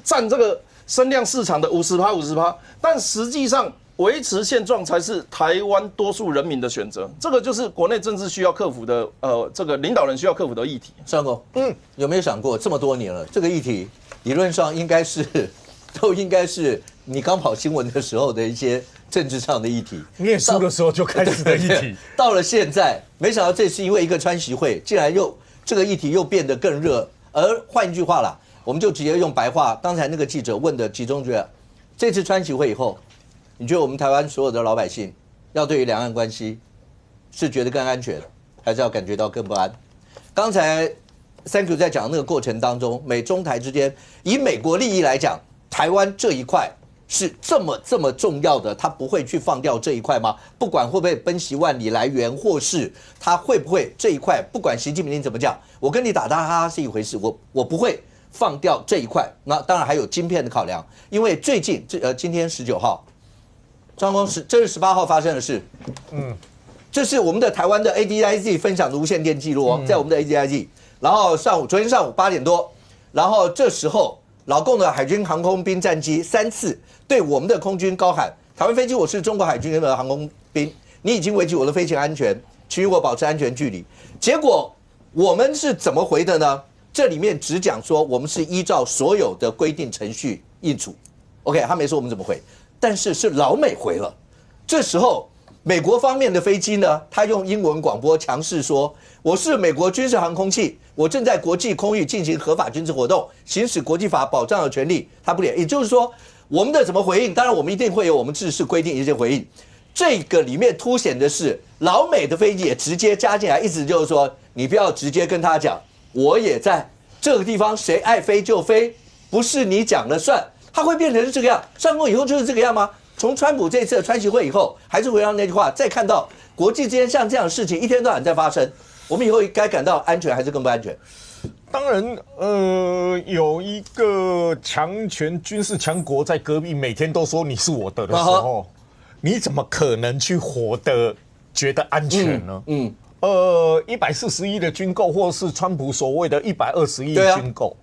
占这个声量市场的50%，但实际上维持现状才是台湾多数人民的选择。这个就是国内政治需要克服的，这个领导人需要克服的议题。尚公，有没有想过这么多年了，这个议题理论上都应该是你刚跑新闻的时候的一些政治上的议题，念书的时候就开始的议题，到了现在，没想到这次因为一个川习会，竟然这个议题又变得更热。而换一句话啦，我们就直接用白话，刚才那个记者问的其中这次川习会以后，你觉得我们台湾所有的老百姓要对于两岸关系是觉得更安全，还是要感觉到更不安？刚才Thank you在讲那个过程当中，美中台之间，以美国利益来讲，台湾这一块是这么重要的，他不会去放掉这一块吗？不管会不会奔袭万里来援，或是他会不会这一块，不管习近平怎么讲，我跟你打打哈哈是一回事，我不会放掉这一块。那当然还有晶片的考量，因为最近今天19号，张公这是18号发生的事，这是我们的台湾的 ADIZ 分享的无线电记录在我们的 ADIZ， 然后昨天上午8点多，然后这时候老共的海军航空兵战机3次对我们的空军高喊：台湾飞机，我是中国海军的航空兵，你已经危及我的飞行安全，请与我保持安全距离。结果我们是怎么回的呢？这里面只讲说我们是依照所有的规定程序应处 ，OK， 他没说我们怎么回，但是是老美回了。这时候美国方面的飞机呢，他用英文广播强势说：我是美国军事航空器，我正在国际空域进行合法军事活动，行使国际法保障的权利。他不理，也就是说，我们的怎么回应？当然，我们一定会有我们制式规定一些回应。这个里面凸显的是，老美的飞机也直接加进来，意思就是说，你不要直接跟他讲，我也在这个地方，谁爱飞就飞，不是你讲了算。它会变成是这个样，上攻以后就是这个样吗？从川普这次的川习会以后，还是回到那句话，再看到国际之间像这样的事情一天到晚在发生，我们以后该感到安全还是更不安全？当然，有一个强权军事强国在隔壁，每天都说你是我的的时候，你怎么可能去活得觉得安全呢？140亿的军购，或是川普所谓的120亿军购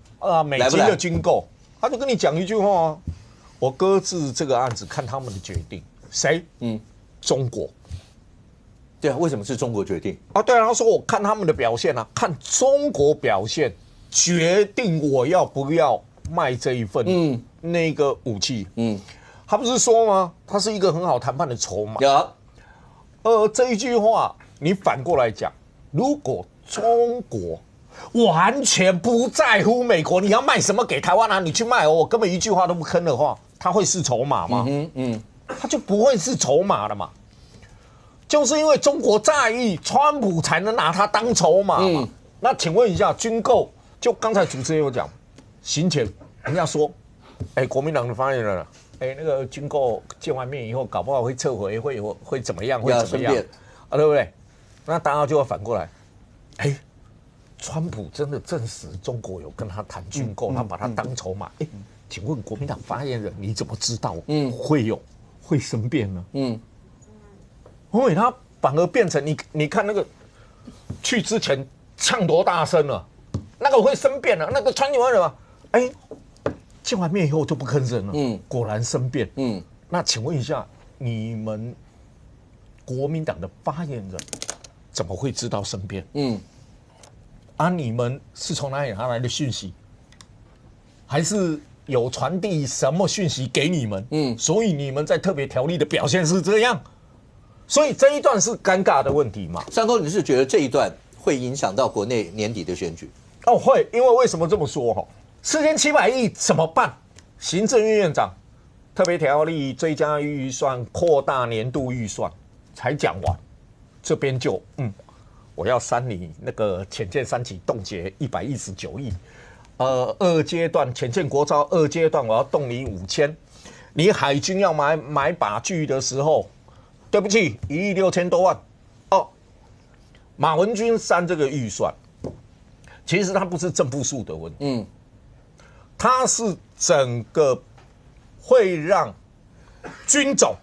美金的军购，他就跟你讲一句话：我搁置这个案子，看他们的决定。谁？中国。对啊，为什么是中国决定啊？对啊，他说我看他们的表现啊，看中国表现决定我要不要卖这一份那个武器。他不是说吗？他是一个很好谈判的筹码。这一句话你反过来讲，如果中国完全不在乎美国，你要卖什么给台湾啊？你去卖我根本一句话都不吭的话，他会是筹码吗？他就不会是筹码了嘛。就是因为中国在意，川普才能拿它当筹码嘛。那请问一下，军购就刚才主持人有讲，行前人家说，国民党的发言人，那个军购见完面以后，搞不好会撤回，会怎么样？会怎么样？对不对？那当然就要反过来，川普真的证实中国有跟他谈军购，他把它当筹码。请问国民党发言人，你怎么知道会生变呢？因为他反而变成你看那个去之前唱多大声了，那个会生变了，那个川普人嘛，见完面以后就不吭声了，果然生变。那请问一下，你们国民党的发言人怎么会知道生变？你们是从哪里拿来的讯息？还是有传递什么讯息给你们？所以你们在特别条例的表现是这样。所以这一段是尴尬的问题嘛？山沟，你是觉得这一段会影响到国内年底的选举？会，因为为什么这么说？4700亿怎么办？行政院院长特别条例追加预算扩大年度预算才讲完，这边就我要删你那个潜舰3起冻结119亿，二阶段潜舰国造2阶段我要动你5000，你海军要买靶具的时候。对不起，1亿6000多万马文君删这个预算，其实它不是正负数的问题，它是整个会让军种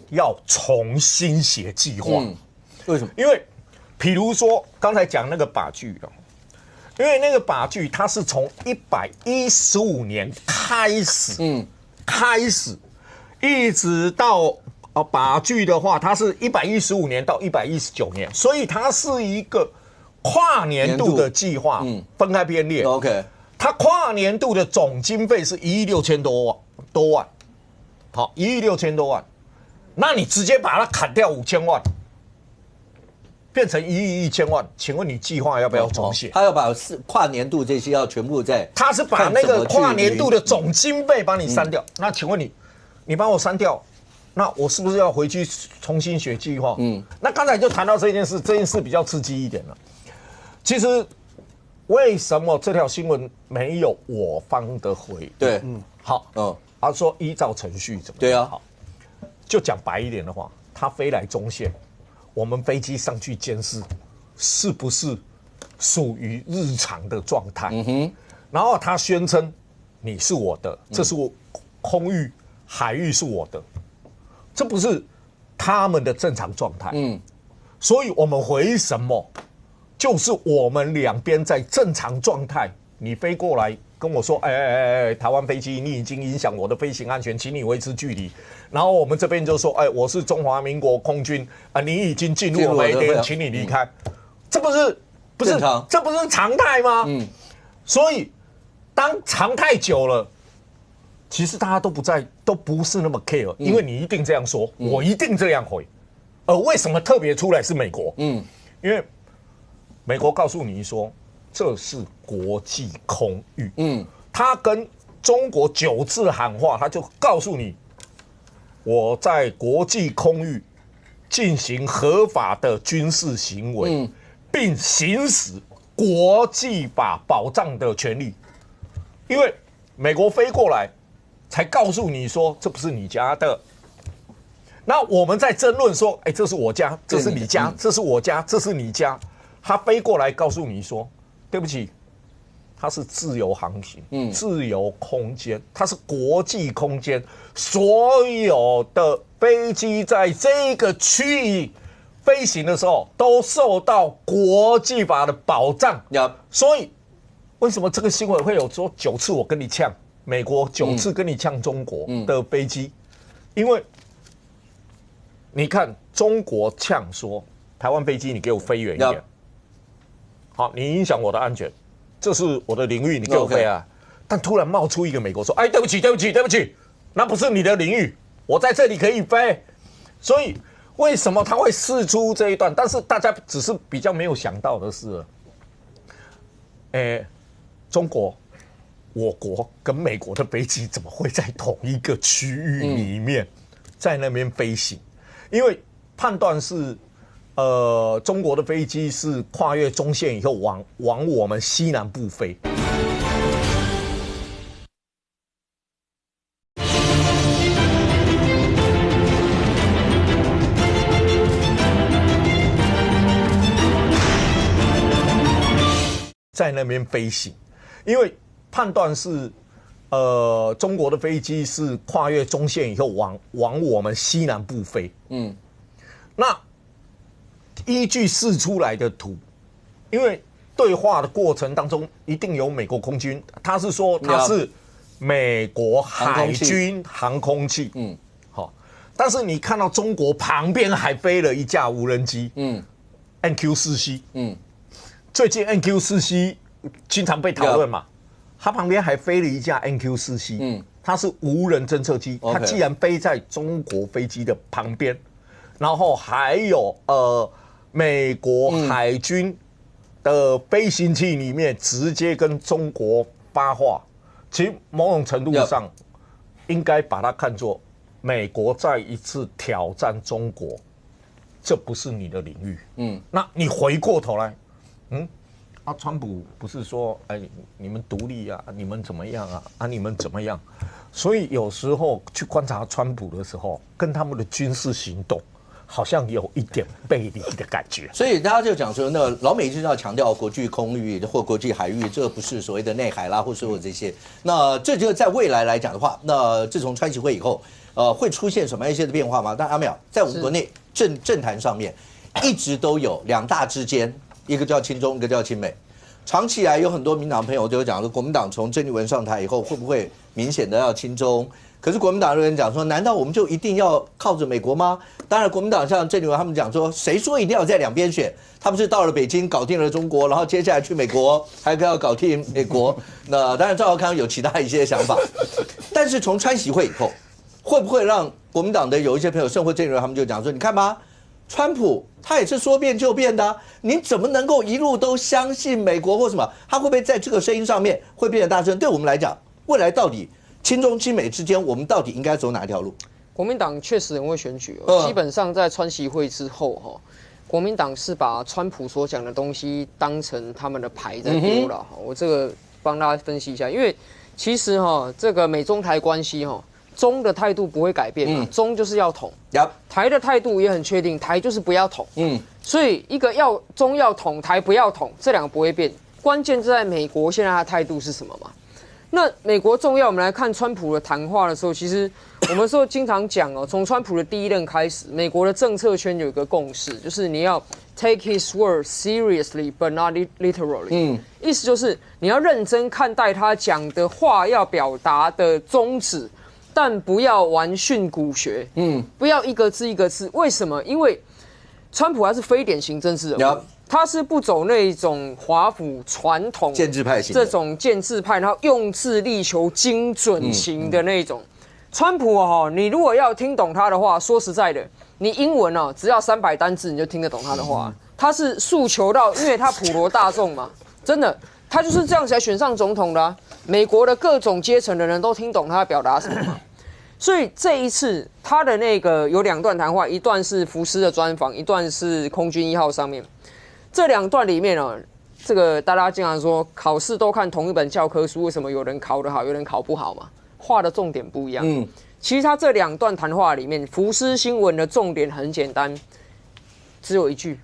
要重新写计划。为什么？因为比如说刚才讲那个靶具因为那个靶具它是从115年开始，一直到。靶具的话，它是115年到119年，所以它是一个跨年度的计划，分开编列。OK， 它跨年度的总经费是1亿6000多万，好，1亿6000多万，那你直接把它砍掉5000万，变成1亿1000万，请问你计划要不要重写？他要把跨年度这些要全部在，他是把那个跨年度的总经费帮你删掉，那请问你帮我删掉？那我是不是要回去重新写计划？那刚才就谈到这件事比较刺激一点了。其实为什么这条新闻没有我方的回应？对，好，他说依照程序怎么样？对啊，好，就讲白一点的话，他飞来中线，我们飞机上去监视，是不是属于日常的状态？然后他宣称你是我的，这是我空域、海域是我的。这不是他们的正常状态，所以我们回什么？就是我们两边在正常状态，你飞过来跟我说，台湾飞机你已经影响我的飞行安全，请你维持距离。然后我们这边就说，我是中华民国空军你已经进入我们的，请你离开。这不是这不是常态吗？所以当常态久了。其实大家都不是那么 care， 因为你一定这样说，我一定这样回。为什么特别出来是美国？因为美国告诉你说这是国际空域，他跟中国9次喊话，他就告诉你，我在国际空域进行合法的军事行为，并行使国际法保障的权利。因为美国飞过来。才告诉你说这不是你家的，那我们在争论说，这是我家，这是你家，这是我家，这是你家。他飞过来告诉你说，对不起，它是自由航行，自由空间，它是国际空间，所有的飞机在这个区域飞行的时候，都受到国际法的保障。所以，为什么这个新闻会有说9次我跟你呛美国，9次跟你呛中国的飞机？因为你看中国呛说台湾飞机你给我飞远一点，好，你影响我的安全，这是我的领域，你给我飞啊！但突然冒出一个美国说，对不起，对不起，对不起，那不是你的领域，我在这里可以飞，所以。为什么他会释出这一段？但是大家只是比较没有想到的是，中国、我国跟美国的飞机怎么会在同一个区域里面，在那边飞行？因为判断是，中国的飞机是跨越中线以后往我们西南部飞。在那边飞行，因为判断是，中国的飞机是跨越中线以后往我们西南部飞。那依据释出来的图，因为对话的过程当中一定有美国空军，他是说他是美国海军航空器。好，但是你看到中国旁边还飞了一架无人机，NQ-4C。最近 NQ-4C 经常被讨论嘛，它旁边还飞了一架 NQ-4C，它是无人侦测机，它既然飞在中国飞机的旁边，然后还有美国海军的飞行器里面直接跟中国发话，其实某种程度上应该把它看作美国再一次挑战中国，这不是你的领域。那你回过头来。川普不是说，你们独立啊，你们怎么样啊，你们怎么样？所以有时候去观察川普的时候，跟他们的军事行动好像有一点背离的感觉。所以大家就讲说，那老美就是要强调国际空域或国际海域，这不是所谓的内海啦，或所有这些。那这就在未来来讲的话，那自从川习会以后，会出现什么一些的变化吗？但阿淼在我们国内政坛上面，一直都有两大之间。一个叫亲中，一个叫亲美。长期以来有很多民党朋友就讲说，国民党从郑丽文上台以后，会不会明显的要亲中？可是国民党的人讲说，难道我们就一定要靠着美国吗？当然，国民党像郑丽文他们讲说，谁说一定要在两边选？他们是到了北京搞定了中国，然后接下来去美国，还要搞定美国。那当然，赵少康有其他一些想法。但是从川习会以后，会不会让国民党的有一些朋友，甚或郑丽文他们就讲说，你看吧。川普他也是说变就变的，你怎么能够一路都相信美国或什么？他会不会在这个声音上面会变得大声？对我们来讲，未来到底亲中亲美之间，我们到底应该走哪条路？国民党确实很会选举基本上在川习会之后国民党是把川普所讲的东西当成他们的牌在丢了。我这个帮大家分析一下，因为其实这个美中台关系中的态度不会改变嘛，中就是要统，台的态度也很确定，台就是不要统，所以一个要中要统，台不要统，这两个不会变。关键就在美国现在的态度是什么嘛？那美国重要，我们来看川普的谈话的时候，其实我们说经常讲从川普的第一任开始，美国的政策圈有一个共识，就是你要 take his word seriously but not literally，意思就是你要认真看待他讲的话要表达的宗旨。但不要玩训诂学，不要一个字一个字。为什么？因为川普他是非典型政治人物，他是不走那种华府传统建制派型这种建制派，然后用字力求精准型的那种。川普你如果要听懂他的话，说实在的，你英文只要300单字你就听得懂他的话。他是诉求到，因为他普罗大众嘛，真的。他就是这样才选上总统的美国的各种阶层的人都听懂他表达什么嘛。所以这一次他的那个有2段谈话，一段是福斯的专访，一段是空军1号上面。这2段里面这个大家经常说考试都看同一本教科书，为什么有人考得好，有人考不好嘛？画的重点不一样。其实他这2段谈话里面，福斯新闻的重点很简单，只有一句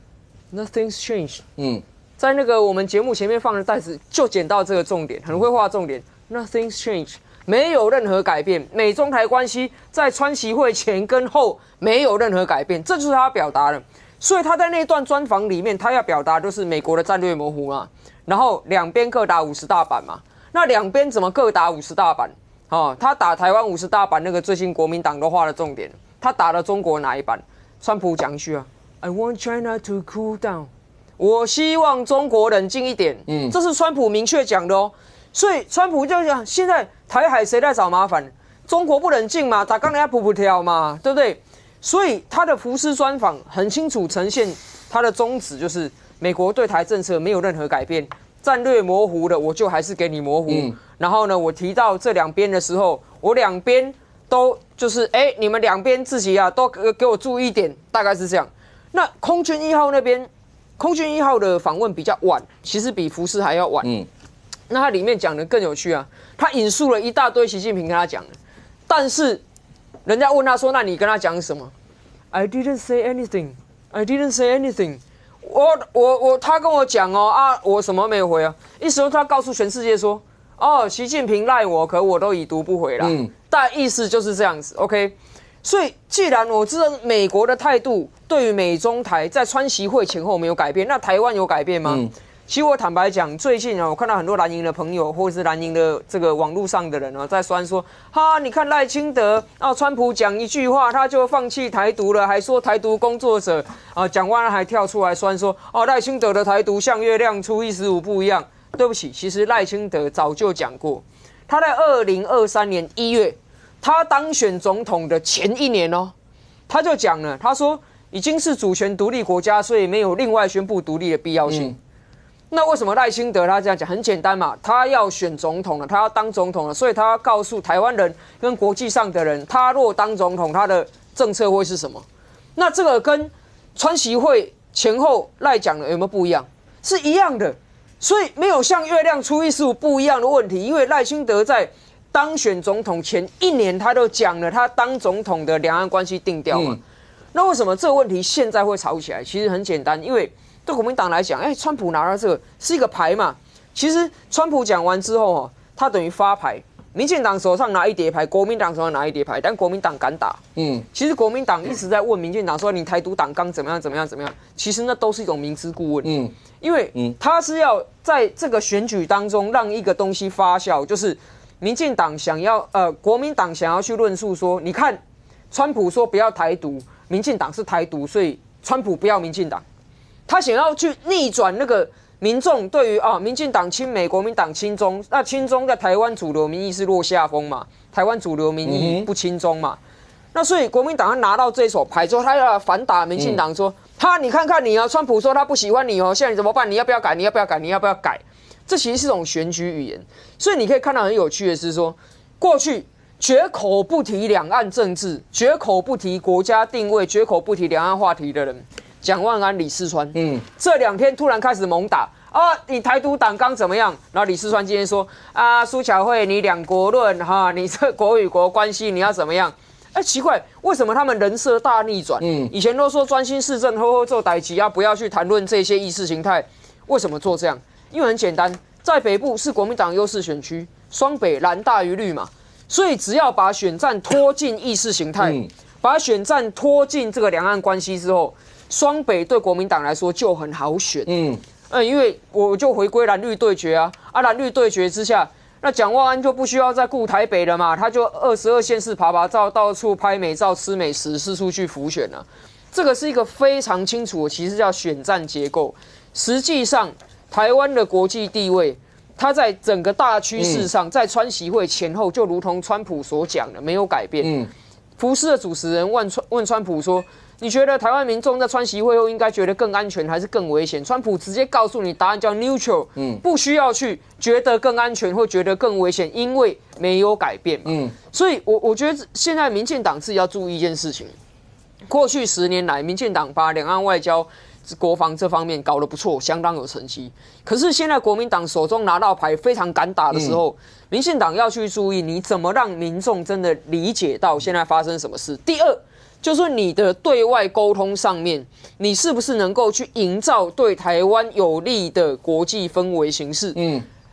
，Nothing's changed。在那个我们节目前面放的袋子就捡到这个重点，很会画重点 ，Nothing's changed， 没有任何改变。美中台关系在川习会前跟后没有任何改变，这就是他表达的。所以他在那段专访里面，他要表达就是美国的战略模糊嘛，然后两边各打50大板嘛。那两边怎么各打50大板？他打台湾50大板，那个最近国民党都画了重点。他打了中国哪一板？川普讲一句啊 ，I want China to cool down。我希望中国冷静一点。这是川普明确讲的哦。所以川普就讲，现在台海谁在找麻烦？中国不冷静嘛，打刚人家噗跳嘛，对不对？所以他的福斯专访很清楚呈现他的宗旨，就是美国对台政策没有任何改变，战略模糊的我就还是给你模糊。然后呢，我提到这两边的时候，我两边都就是你们两边自己啊都给我注意一点，大概是这样。那空军1号那边，空军1号的访问比较晚，其实比福斯还要晚。那他里面讲的更有趣啊，他引述了一大堆习近平跟他讲的，但是人家问他说：“那你跟他讲什么 ？”I didn't say anything. I didn't say anything. 他跟我讲我什么没有回啊？意思是他告诉全世界说，习近平赖我，可我都已读不回啦。大意思就是这样子 ，OK。所以既然我知道美国的态度对于美中台在川习会前后没有改变，那台湾有改变吗？其实我坦白讲，最近我看到很多蓝营的朋友，或者是蓝营的这个网络上的人在酸说，你看赖清德川普讲一句话他就放弃台独了，还说台独工作者讲完了还跳出来酸说赖清德的台独像月亮初一十五不一样。对不起，其实赖清德早就讲过，他在2023年1月他当选总统的前1年他就讲了，他说已经是主权独立国家，所以没有另外宣布独立的必要性。那为什么赖清德他这样讲？很简单嘛，他要选总统了，他要当总统了，所以他要告诉台湾人跟国际上的人，他若当总统，他的政策会是什么？那这个跟川习会前后赖讲的有没有不一样？是一样的，所以没有像月亮初一十五不一样的问题，因为赖清德在当选总统前1年，他都讲了他当总统的两岸关系定调嘛。那为什么这个问题现在会吵起来？其实很简单，因为对国民党来讲，川普拿到这个是一个牌嘛。其实川普讲完之后他等于发牌，民进党手上拿1叠牌，国民党手上拿1叠牌，但国民党敢打。其实国民党一直在问民进党说你台独党纲怎么样怎么样怎么样，其实那都是一种明知故问。因为他是要在这个选举当中让一个东西发酵，就是民进党想要国民党想要去论述说，你看川普说不要台独，民进党是台独，所以川普不要民进党。他想要去逆转那个民众对于民进党亲美，国民党亲中，那亲中在台湾主流民意是落下风嘛，台湾主流民意不亲中嘛，那所以国民党他拿到这手牌之后，他要反打民进党说，你看看你川普说他不喜欢你现在你怎么办？你要不要改？你要不要改？你要不要改？这其实是一种选举语言，所以你可以看到很有趣的是说，过去绝口不提两岸政治，绝口不提国家定位，绝口不提两岸话题的人。蒋万安、李四川，这2天突然开始猛打你台独党纲怎么样？然后李四川今天说苏巧慧你两国论你这国与国关系你要怎么样？奇怪，为什么他们人设大逆转？以前都说专心市政，好好做代志不要去谈论这些意识形态，为什么做这样？因为很简单，在北部是国民党优势选区，双北蓝大于绿嘛，所以只要把选战拖进意识形态，把选战拖进这个两岸关系之后。双北对国民党来说就很好选，因为我就回归蓝绿对决蓝绿对决之下，那蒋万安就不需要再顾台北了嘛，他就22县市爬照，到处拍美照、吃美食，四处去辅选了。这个是一个非常清楚的，其实叫选战结构。实际上，台湾的国际地位，它在整个大趋势上，在川习会前后，就如同川普所讲的，没有改变。福斯的主持人问川普说。你觉得台湾民众在川习会后应该觉得更安全还是更危险？川普直接告诉你答案叫 neutral， 不需要去觉得更安全或觉得更危险，因为没有改变嘛。所以我觉得现在民进党自己要注意一件事情，过去10年来，民进党把两岸外交国防这方面搞得不错，相当有成绩。可是现在国民党手中拿到牌非常敢打的时候，民进党要去注意你怎么让民众真的理解到现在发生什么事。第二，就是你的对外沟通上面，你是不是能够去营造对台湾有利的国际氛围形势？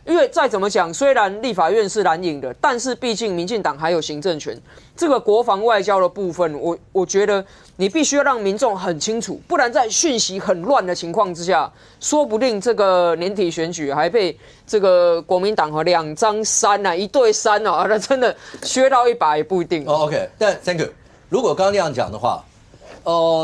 因为再怎么讲，虽然立法院是蓝营的，但是毕竟民进党还有行政权。这个国防外交的部分，我觉得你必须要让民众很清楚，不然在讯息很乱的情况之下，说不定这个年底选举还被这个国民党2张3啊，1对3啊，那真的削到1把也不一定。OK， 但 Thank you。如果刚刚那样讲的话，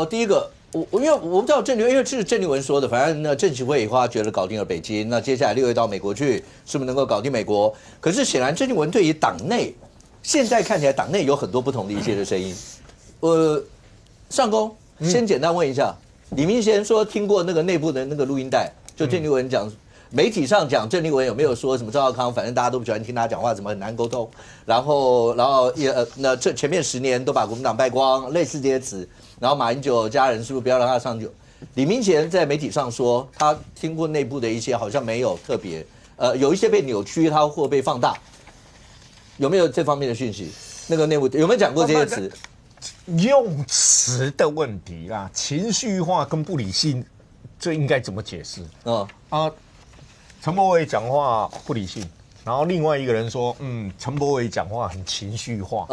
第一个。因为我不知道因为是郑丽文说的，反正那政协会以后他觉得搞定了北京，那接下来6月到美国去，是不是能够搞定美国？可是显然郑丽文对于党内，现在看起来党内有很多不同的一些的声音。上公先简单问一下，李明贤说听过那个内部的那个录音带，就郑丽文讲。媒体上讲郑丽文有没有说什么赵少康，反正大家都不喜欢听他讲话，怎么很难沟通，然后那这前面10年都把国民党败光，类似这些词，然后马英九家人是不是不要让他上酒？李明贤在媒体上说他听过内部的一些好像没有特别，有一些被扭曲，他或被放大，有没有这方面的讯息？那个内部有没有讲过这些词？用词的问题啦，情绪化跟不理性，这应该怎么解释？陈柏惟讲话不理性，然后另外一个人说，陈柏惟讲话很情绪化。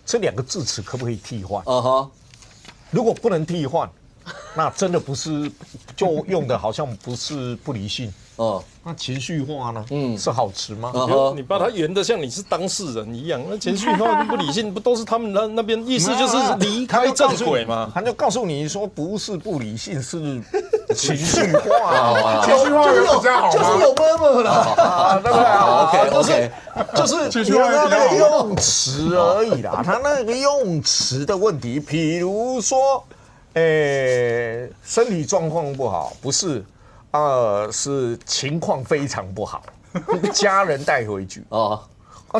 这2个字词可不可以替换？如果不能替换，那真的不是，就用的好像不是不理性。那情绪化呢？是好词吗？你把它圆的像你是当事人一样，那情绪化跟不理性不都是他们那边意思就是离开正轨吗？他就告诉你说不是不理性，是情绪化。情绪化有比较好吗？就是有murmur了，对不对 ？OK， 就是那个用词而已啦。他那个用词的问题，比如说，身体状况不好，不是。是情况非常不好，家人带回去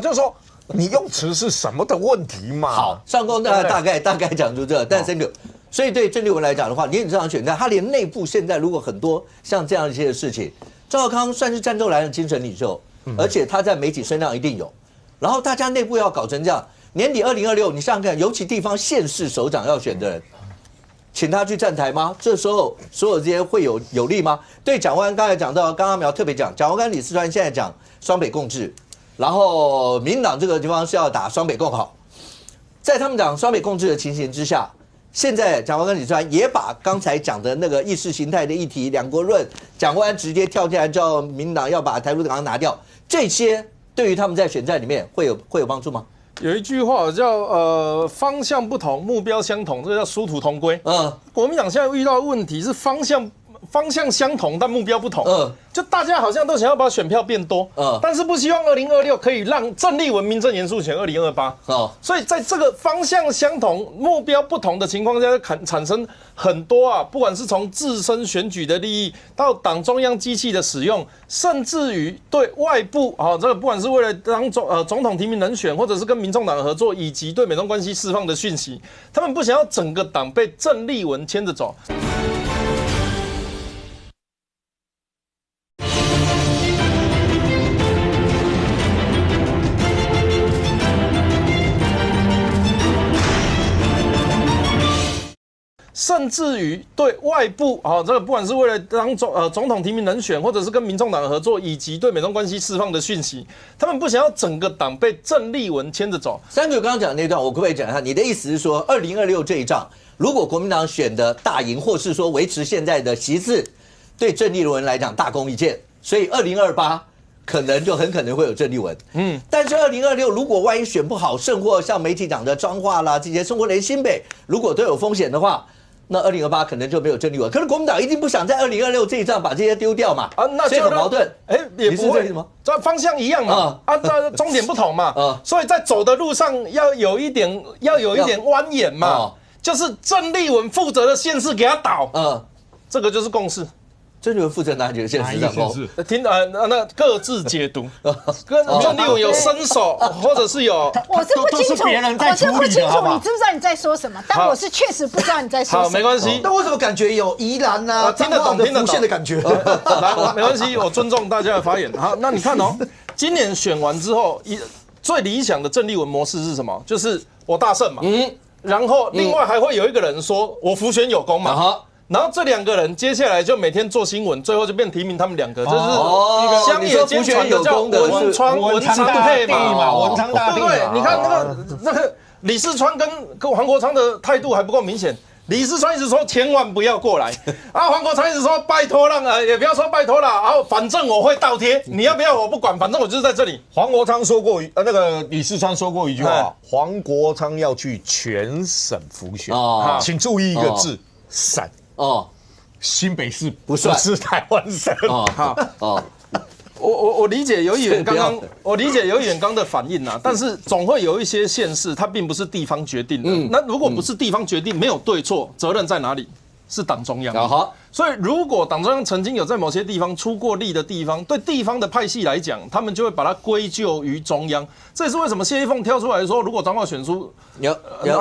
就是说你用词是什么的问题嘛？好，上公大概讲出这，但是所以对郑丽文来讲的话，你很正常选择，他连内部现在如果很多像这样一些事情，赵少康算是战斗蓝的精神领袖，而且他在媒体声量一定有，然后大家内部要搞成这样，年底2026，你想想看，尤其地方县市首长要选的人。请他去站台吗？这时候所有这些会有利吗？对蒋万安刚才讲到，刚刚苗特别讲，蒋万安、李四川现在讲双北共治，然后民进党这个地方是要打双北共好，在他们讲双北共治的情形之下，现在蒋万安跟李四川也把刚才讲的那个意识形态的议题、2国论，蒋万安直接跳进来叫民进党要把台独党拿掉，这些对于他们在选战里面会有帮助吗？有一句话叫方向不同，目标相同，这个叫殊途同归。国民党现在遇到的问题是方向相同，但目标不同。就大家好像都想要把选票变多，但是不希望2026可以让郑丽文名正言顺选2028。所以在这个方向相同、目标不同的情况下，产生很多不管是从自身选举的利益，到党中央机器的使用，甚至于对外部这个不管是为了当总统提名人选，或者是跟民众党合作，以及对美中关系释放的讯息，他们不想要整个党被郑丽文牵着走。甚至于对外部这个不管是为了当总统提名人选，或者是跟民众党合作，以及对美中关系释放的讯息，他们不想要整个党被郑丽文牵着走。三哥刚刚讲的那段，我可不可以讲一下？你的意思是说，2026这一仗，如果国民党选的大赢，或是说维持现在的席次，对郑丽文来讲大功一件，所以2028可能就很可能会有郑丽文。但是2026如果万一选不好，甚或像媒体讲的彰化啦这些，甚或连新北如果都有风险的话，那2028可能就没有郑丽文。可是国民党一定不想在2026这一仗把这些丢掉嘛？那所以很矛盾。也不会什么，这方向一样嘛，这终点不同嘛，所以在走的路上要有一点蜿蜒嘛，就是郑丽文负责的县市给他倒，这个就是共识。郑丽文负责哪几个县市长？听那各自解读，跟郑丽文有伸手，或者是有，我是不清楚，别人在处理的，你知不知道你在说什么？但我是确实不知道你在说什么。好，没关系。那为什么感觉有宜兰啊、听得懂、浮现的感觉？来，没关系，我尊重大家的发言。好，那你看哦，今年选完之后，最理想的郑丽文模式是什么？就是我大胜嘛，然后另外还会有一个人说我辅选有功嘛，然后这2个人接下来就每天做新闻，最后就变提名他们2个，就是乡野间传的叫文昌配嘛，文昌大帝嘛，对不对？你看那个李四川跟黄国昌的态度还不够明显。李四川一直说千万不要过来，黄国昌一直说拜托也不要说拜托了，然后反正我会倒贴，你要不要我不管，反正我就是在这里。黄国昌说过，那个李四川说过一句话，黄国昌要去全省辅选，请注意一个字，省新北市不是台湾省。我理解有议员刚的反应啊，但是总会有一些县市它并不是地方决定的。那如果不是地方决定，没有对错，责任在哪里？是党中央。所以如果党中央曾经有在某些地方出过力的地方，对地方的派系来讲，他们就会把它归咎于中央。这也是为什么谢依凤跳出来说，如果彰化选输，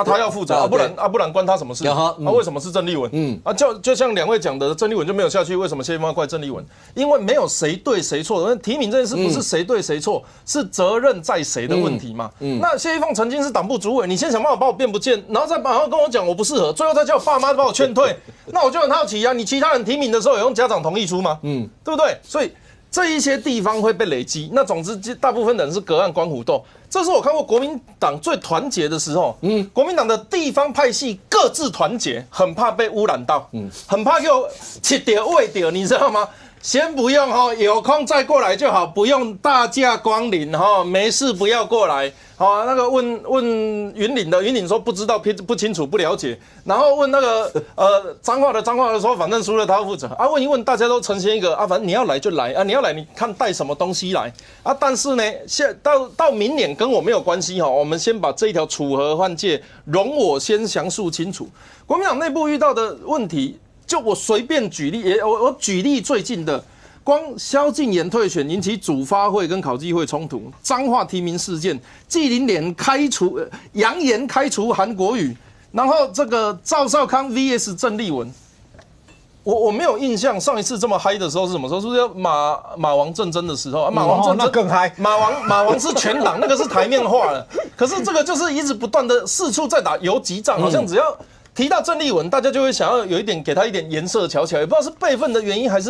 他要负责，不然关他什么事？为什么是郑丽文？就像2位讲的，郑丽文就没有下去，为什么谢依凤要怪郑丽文？因为没有谁对谁错，提名这件事不是谁对谁错，是责任在谁的问题嘛。那谢依凤曾经是党部主委，你先想办法把我变不见，然后再跟我讲我不适合，最后再叫我爸妈把我劝退，那我就很好奇啊，你其他人提名的时候有用家长同意书吗？对不对？所以这一些地方会被累积。那总之，大部分人是隔岸观虎斗。这是我看过国民党最团结的时候。国民党的地方派系各自团结，很怕被污染到，很怕给我吃掉喂掉，你知道吗？先不用哈，有空再过来就好，不用大驾光临哈，没事不要过来。好，那个问云岭的，云岭说不知道、不清楚、不了解。然后问那个彰化的说，反正输了他负责。问一问，大家都呈现一个反正你要来就来你要来你看带什么东西来但是呢，到明年跟我没有关系我们先把这一条楚河汉界容我先详述清楚。国民党内部遇到的问题。就我随便举例，我举例最近的，光萧敬言退选引起主发会跟考纪会冲突，彰化提名事件，纪凌莲扬言开除韩国瑜，然后这个赵少康 VS 郑丽文，我没有印象上一次这么嗨的时候是什么时候？是不是马王政争的时候？马王政争那更嗨，马王是全党，那个是台面化了。可是这个就是一直不断的四处在打游击战，好像只要提到郑丽文，大家就会想要有一点给他一点颜色瞧起来，也不知道是辈分的原因，还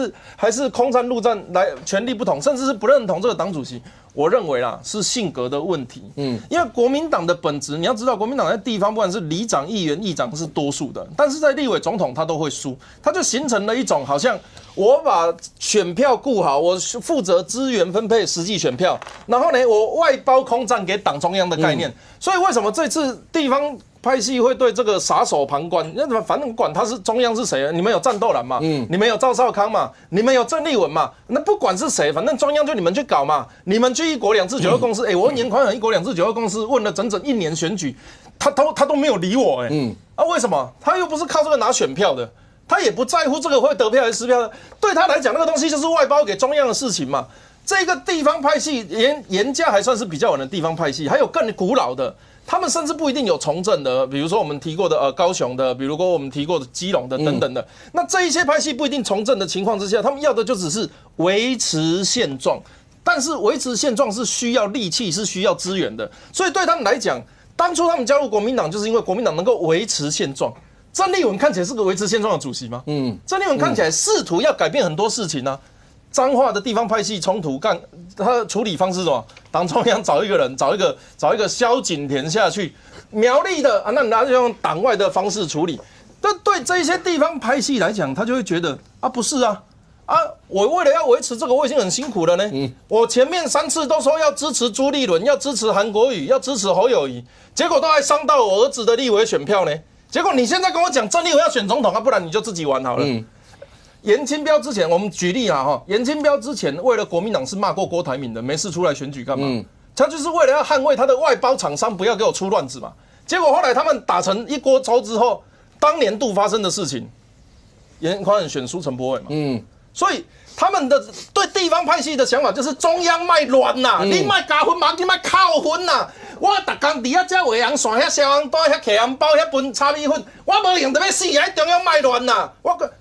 是空战陆战来权力不同，甚至是不认同这个党主席。我认为啦是性格的问题，因为国民党的本质，你要知道，国民党在地方不管是里长、议员、议长是多数的，但是在立委、总统他都会输，他就形成了一种好像我把选票顾好，我负责资源分配、实际选票，然后呢，我外包空战给党中央的概念。所以为什么这次地方派系会对这个撒手旁观？那反正管他是中央是谁，你们有战斗蓝嘛，你们有赵少康嘛，你们有郑丽文嘛，那不管是谁，反正中央就你们去搞嘛，你们去1国2制9二共识，我严宽很1国2制9二共识问了整整1年选举，他都没有理我，为什么？他又不是靠这个拿选票的，他也不在乎这个会得票还是失票的，对他来讲那个东西就是外包给中央的事情嘛。这个地方派系严家还算是比较稳的地方派系，还有更古老的。他们甚至不一定有从政的，比如说我们提过的高雄的，比如说我们提过的基隆的等等的。那这一些派系不一定从政的情况之下，他们要的就只是维持现状。但是维持现状是需要力气，是需要资源的。所以对他们来讲，当初他们加入国民党，就是因为国民党能够维持现状。郑丽文看起来是个维持现状的主席吗？郑丽文看起来试图要改变很多事情啊。彰化的地方派系冲突，他的处理方式是什么？党中央找一个人，找一个萧景田下去，苗栗的那拿就用党外的方式处理。对这些地方派系来讲，他就会觉得不是我为了要维持这个，我已经很辛苦了呢。我前面3次都说要支持朱立伦，要支持韩国瑜，要支持侯友宜，结果都还伤到我儿子的立委选票呢。结果你现在跟我讲郑丽文要选总统不然你就自己玩好了。严清标之前，我们举例严清标之前为了国民党是骂过郭台铭的，没事出来选举干嘛？他就是为了要捍卫他的外包厂商不要给我出乱子嘛。结果后来他们打成一锅粥之后，当年度发生的事情，严宽很选输陈柏惟嘛，所以他们的对地方派系的想法就是中央卖乱呐，你卖加分嘛，你卖扣分呐。我逐工伫遐只画阳线、遐消防刀、遐摕红包、遐分炒米粉，我无用特别死，喺中央卖乱呐。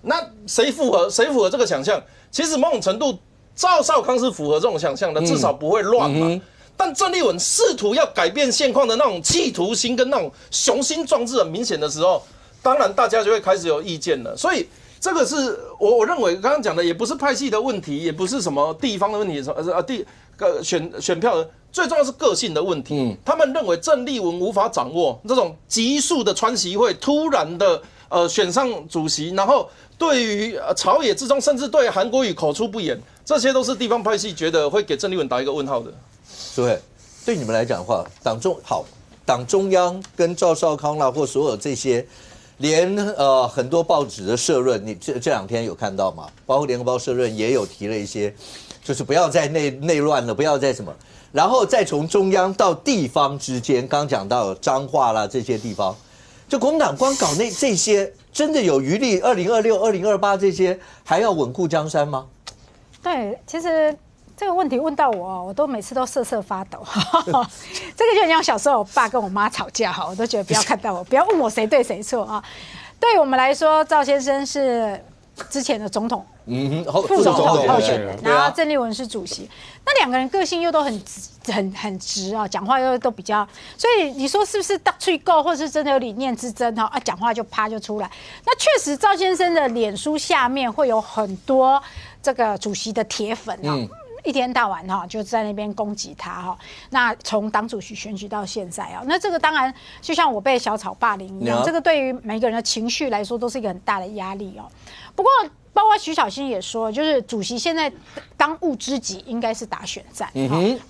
那谁符合这个想象？其实某种程度，赵少康是符合这种想象的，至少不会乱嘛。但郑丽文试图要改变现况的那种企图心跟那种雄心壮志很明显的时候，当然大家就会开始有意见了。所以这个是我认为刚刚讲的，也不是派系的问题，也不是什么地方的问题，选票的。最重要是个性的问题。他们认为郑丽文无法掌握这种急速的川习会突然的选上主席，然后对于朝野之中，甚至对韩国瑜口出不言，这些都是地方派系觉得会给郑丽文打一个问号的。所以对你们来讲的话，党中央跟赵少康啦，或所有这些，连很多报纸的社论，你这两天有看到吗？包括联合报社论也有提了一些，就是不要再内乱了，不要再什么。然后再从中央到地方之间，刚讲到彰化啦这些地方，就国民党光搞这些，真的有余力？2026、2028这些还要稳固江山吗？对，其实这个问题问到我都每次都瑟瑟发抖。这个就很像小时候我爸跟我妈吵架哈，我都觉得不要看到我，不要问我谁对谁错啊。对我们来说，赵先生是之前的总统。副总统候选人，然后郑丽文是主席，那两个人个性又都很直啊，讲话又都比较，所以你说是不是大吹够，或是真的有理念之争哈？讲话就啪就出来。那确实赵先生的脸书下面会有很多这个主席的铁粉啊。一天到晚哈就在那边攻击他哈，那从党主席选举到现在啊，那这个当然就像我被小草霸凌一样，这个对于每个人的情绪来说都是一个很大的压力哦。不过包括徐小新也说，就是主席现在当务之急应该是打选战，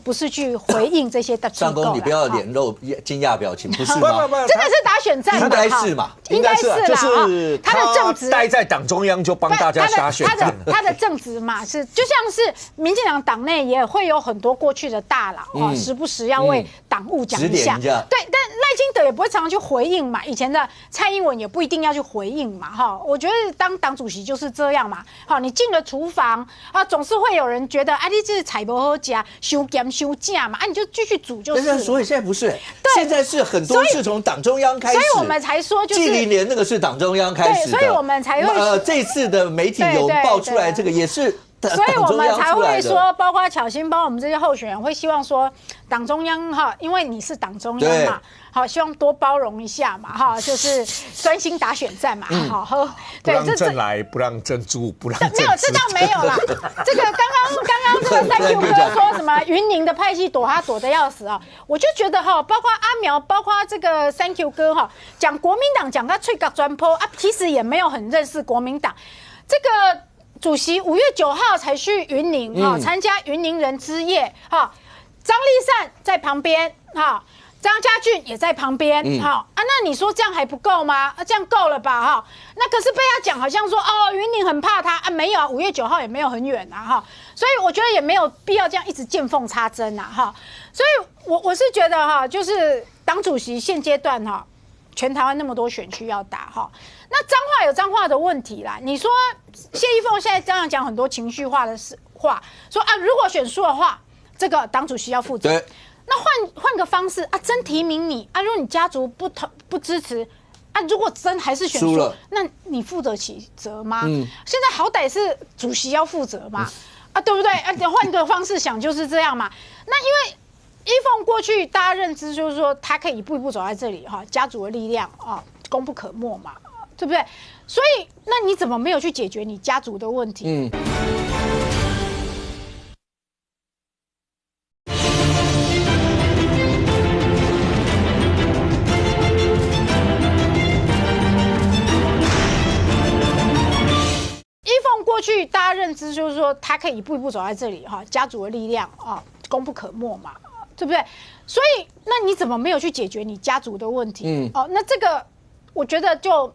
不是去回应这些的机构。上公，你不要脸露惊讶表情，不是吗？真的是打选战，应该是嘛？应该是啦，就是他的正职待在党中央就帮大家打选战。他的正职嘛，是就像是民进党党内也会有很多过去的大佬时不时要为党务讲一下。对，但赖清德也不会常常去回应嘛，以前的蔡英文也不一定要去回应嘛，哈。我觉得当党主席就是这样嘛，好，你进了厨房啊，总是会有人觉得啊，你这菜不好吃，修咸修假嘛，啊，你就继续煮就是。所以现在不是，现在是很多是从党中央开始，所以我们才说就是纪凌年那个是党中央开始的，所以我们才会这次的媒体有爆出来，这个也是。所以我们才会说，包括巧芯，包括我们这些候选人，会希望说，党中央哈，因为你是党中央嘛，好，希望多包容一下嘛，哈，就是专心打选战嘛，好，对，不让郑来，不让郑住，不让没有，这倒没有啦。这个刚刚这个3Q 哥说什么云林的派系躲他躲得要死啊，我就觉得哈，包括阿苗，包括这个3Q 哥哈，讲国民党讲他脆角专坡啊，其实也没有很认识国民党这个。主席5月9号才去云林参加云林人之夜哈，张立善在旁边哈，张家俊也在旁边那你说这样还不够吗？这样够了吧哈？那可是被他讲好像说云林很怕他没有5月9号也没有很远哈，所以我觉得也没有必要这样一直见缝插针哈，所以我是觉得哈，就是党主席现阶段哈。全台湾那么多选区要打哈，那彰化有彰化的问题啦。你说谢依凤现在这样讲很多情绪化的话，说如果选输的话，这个党主席要负责。那换个方式真提名你如果你家族不支持如果真还是选输了，那你负得起责吗？现在好歹是主席要负责嘛，对不对？换个方式想就是这样嘛。那因为。依凤过去大家认知就是说，他可以一步一步走在这里家族的力量功不可没嘛，对不对？所以那你怎么没有去解决你家族的问题？依凤过去大家认知就是说，他可以一步一步走在这里家族的力量功不可没嘛。对不对？所以那你怎么没有去解决你家族的问题？那这个我觉得就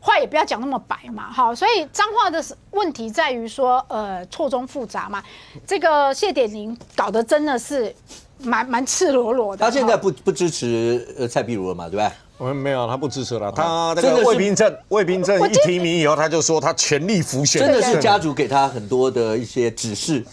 话也不要讲那么白嘛，好，所以彰化的问题在于说，错综复杂嘛。这个谢点玲搞得真的是蛮赤裸裸的。他现在不支持蔡壁如了嘛，对不对？我们没有，他不支持了。他这个魏平正一提名以后，他就说他全力辅选。真的是家族给他很多的一些指示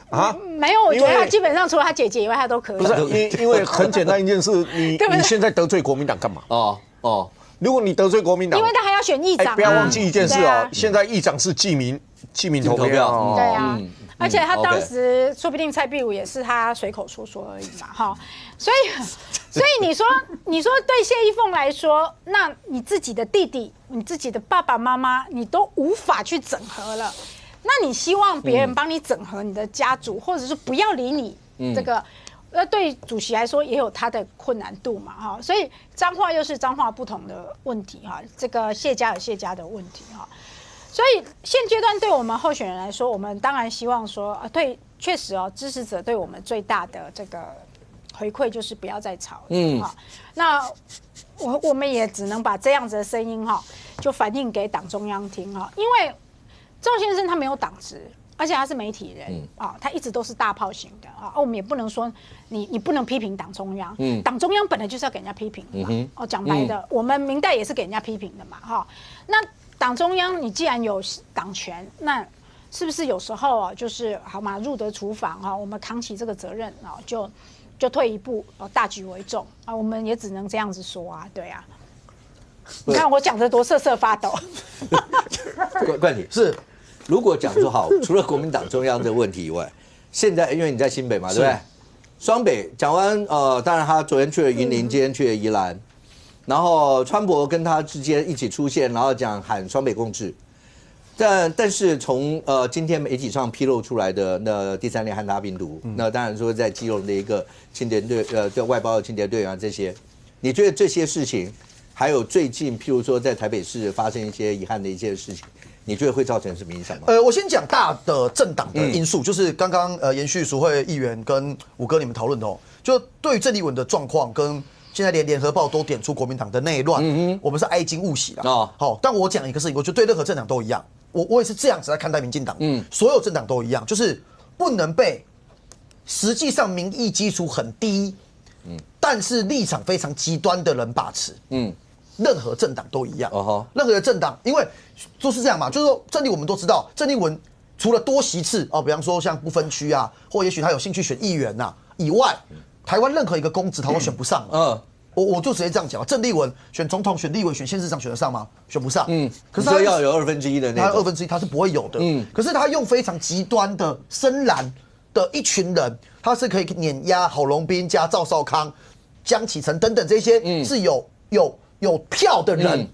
啊？没有，我觉得他基本上除了他姐姐以外，他都可以。不是，因为很简单一件事，你现在得罪国民党干嘛？哦，如果你得罪国民党，因为他还要选议长。不要忘记一件事哦，现在议长是记名投票。对啊。而且他当时说不定蔡壁如也是他随口说而已嘛，哈，所以你说对谢依凤来说，那你自己的弟弟、你自己的爸爸妈妈，你都无法去整合了，那你希望别人帮你整合你的家族，或者是不要理你这个，对主席来说也有他的困难度嘛，哈，所以彰化又是彰化不同的问题哈，这个谢家有谢家的问题哈。所以现阶段对我们候选人来说，我们当然希望说，对，确实哦，支持者对我们最大的这个回馈就是不要再吵了，哈。那我们也只能把这样子的声音哈，就反映给党中央听哈，因为赵先生他没有党职，而且他是媒体人啊，他一直都是大炮型的啊，我们也不能说你不能批评党中央，党中央本来就是要给人家批评的嘛，哦，讲白的，我们明代也是给人家批评的嘛，哈，那。党中央，你既然有党权，那是不是有时候啊，就是好嘛，入得厨房啊，我们扛起这个责任啊，就退一步，大局为重啊，我们也只能这样子说啊，对啊。你看我讲得多瑟瑟发抖。冠廷是，如果讲说好，除了国民党中央的问题以外，现在因为你在新北嘛，对不对？双北讲完，当然他昨天去了云林，今天去了宜兰。然后川博跟他之间一起出现，然后讲喊双北共治，但是从今天媒体上披露出来的那第三类汉他病毒，那当然说在基隆的一个清洁队对外包的清洁队员这些，你觉得这些事情，还有最近譬如说在台北市发生一些遗憾的一些事情，你觉得会造成什么影响吗？我先讲大的政党的因素，就是刚刚延续淑慧议员跟武哥你们讨论的哦，就对于郑丽文的状况跟。现在连联合报都点出国民党的内乱，我们是哀矜勿喜啦。好，但我讲一个事情，我觉得对任何政党都一样，我也是这样子来看待民进党，所有政党都一样，就是不能被实际上民意基础很低，但是立场非常极端的人把持，任何政党都一样，任何政党，因为就是这样嘛，就是说郑丽文我们都知道，郑丽文除了多席次比方说像不分区啊，或也许他有兴趣选议员呐以外。台湾任何一个公职他都选不上，我就直接这样讲，郑丽文选总统、选立委、选县市长选得上吗？选不上，可是他要有1/2的那种，他2/2他是不会有的，可是他用非常极端的深蓝的一群人，他是可以碾压郝龙斌加赵少康、江启臣等等这些是有票的人，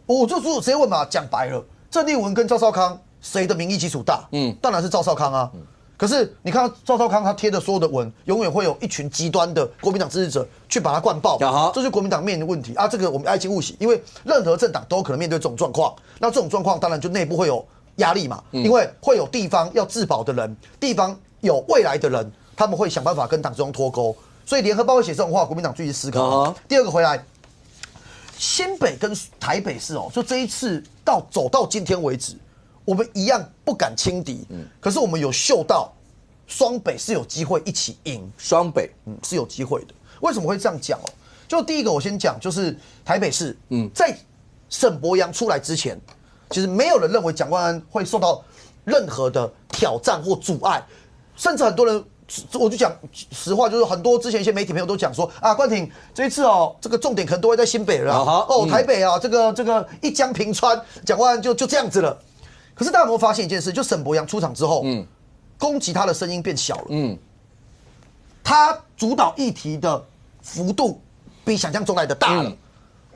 我就直接问嘛，讲白了，郑丽文跟赵少康谁的民意基础大？当然是赵少康啊。可是你看赵少康他贴的所有的文，永远会有一群极端的国民党支持者去把他灌爆，这就是国民党面临的问题啊。这个我们哀矜勿喜，因为任何政党都有可能面对这种状况。那这种状况当然就内部会有压力嘛，因为会有地方要自保的人，地方有未来的人，他们会想办法跟党中央脱钩。所以联合报会写这种话，国民党继续思考。第二个回来，新北跟台北市就这一次走到今天为止。我们一样不敢轻敌，可是我们有嗅到双北是有机会一起赢，双北是有机会的。为什么会这样讲就第一个我先讲，就是台北市，在沈伯洋出来之前，其实没有人认为蒋万安会受到任何的挑战或阻碍，甚至很多人，我就讲实话，就是很多之前一些媒体朋友都讲说啊，冠廷这一次这个重点可能都会在新北了台北这个一江平川，蒋万安就这样子了。可是大家有没有发现一件事？就沈伯洋出场之后，攻击他的声音变小了。他主导议题的幅度比想象中来的大了。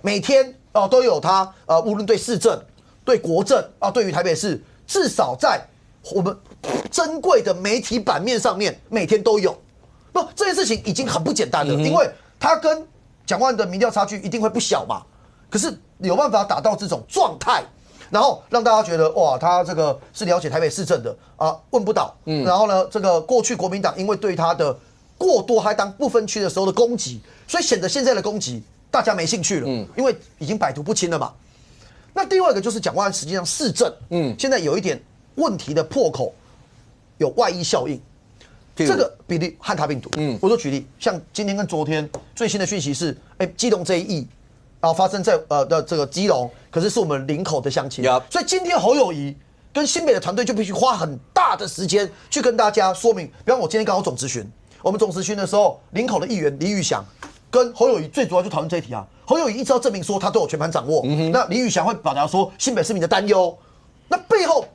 每天都有他无论对市政、对国政对于台北市，至少在我们珍贵的媒体版面上面，每天都有。这件事情已经很不简单了，因为他跟蒋万安的民调差距一定会不小嘛。可是有办法达到这种状态。然后让大家觉得哇，他这个是了解台北市政的问不倒。然后呢，这个过去国民党因为对他的过多还当不分区的时候的攻击，所以显得现在的攻击大家没兴趣了，因为已经百毒不侵了嘛。那另外一个就是蒋万安实际上市政，现在有一点问题的破口，有外溢效应。这个比例汉他病毒，我就举例，像今天跟昨天最新的讯息是，基隆这一役，然后发生在的这个基隆，可是我们林口的乡亲，所以今天侯友宜跟新北的团队就必须花很大的时间去跟大家说明。比方我今天刚好总咨询，我们总咨询的时候，林口的议员李宇翔跟侯友宜最主要就讨论这一题啊。侯友宜一直要证明说他都有全盘掌握，那李宇翔会表达说新北市民的担忧，那背后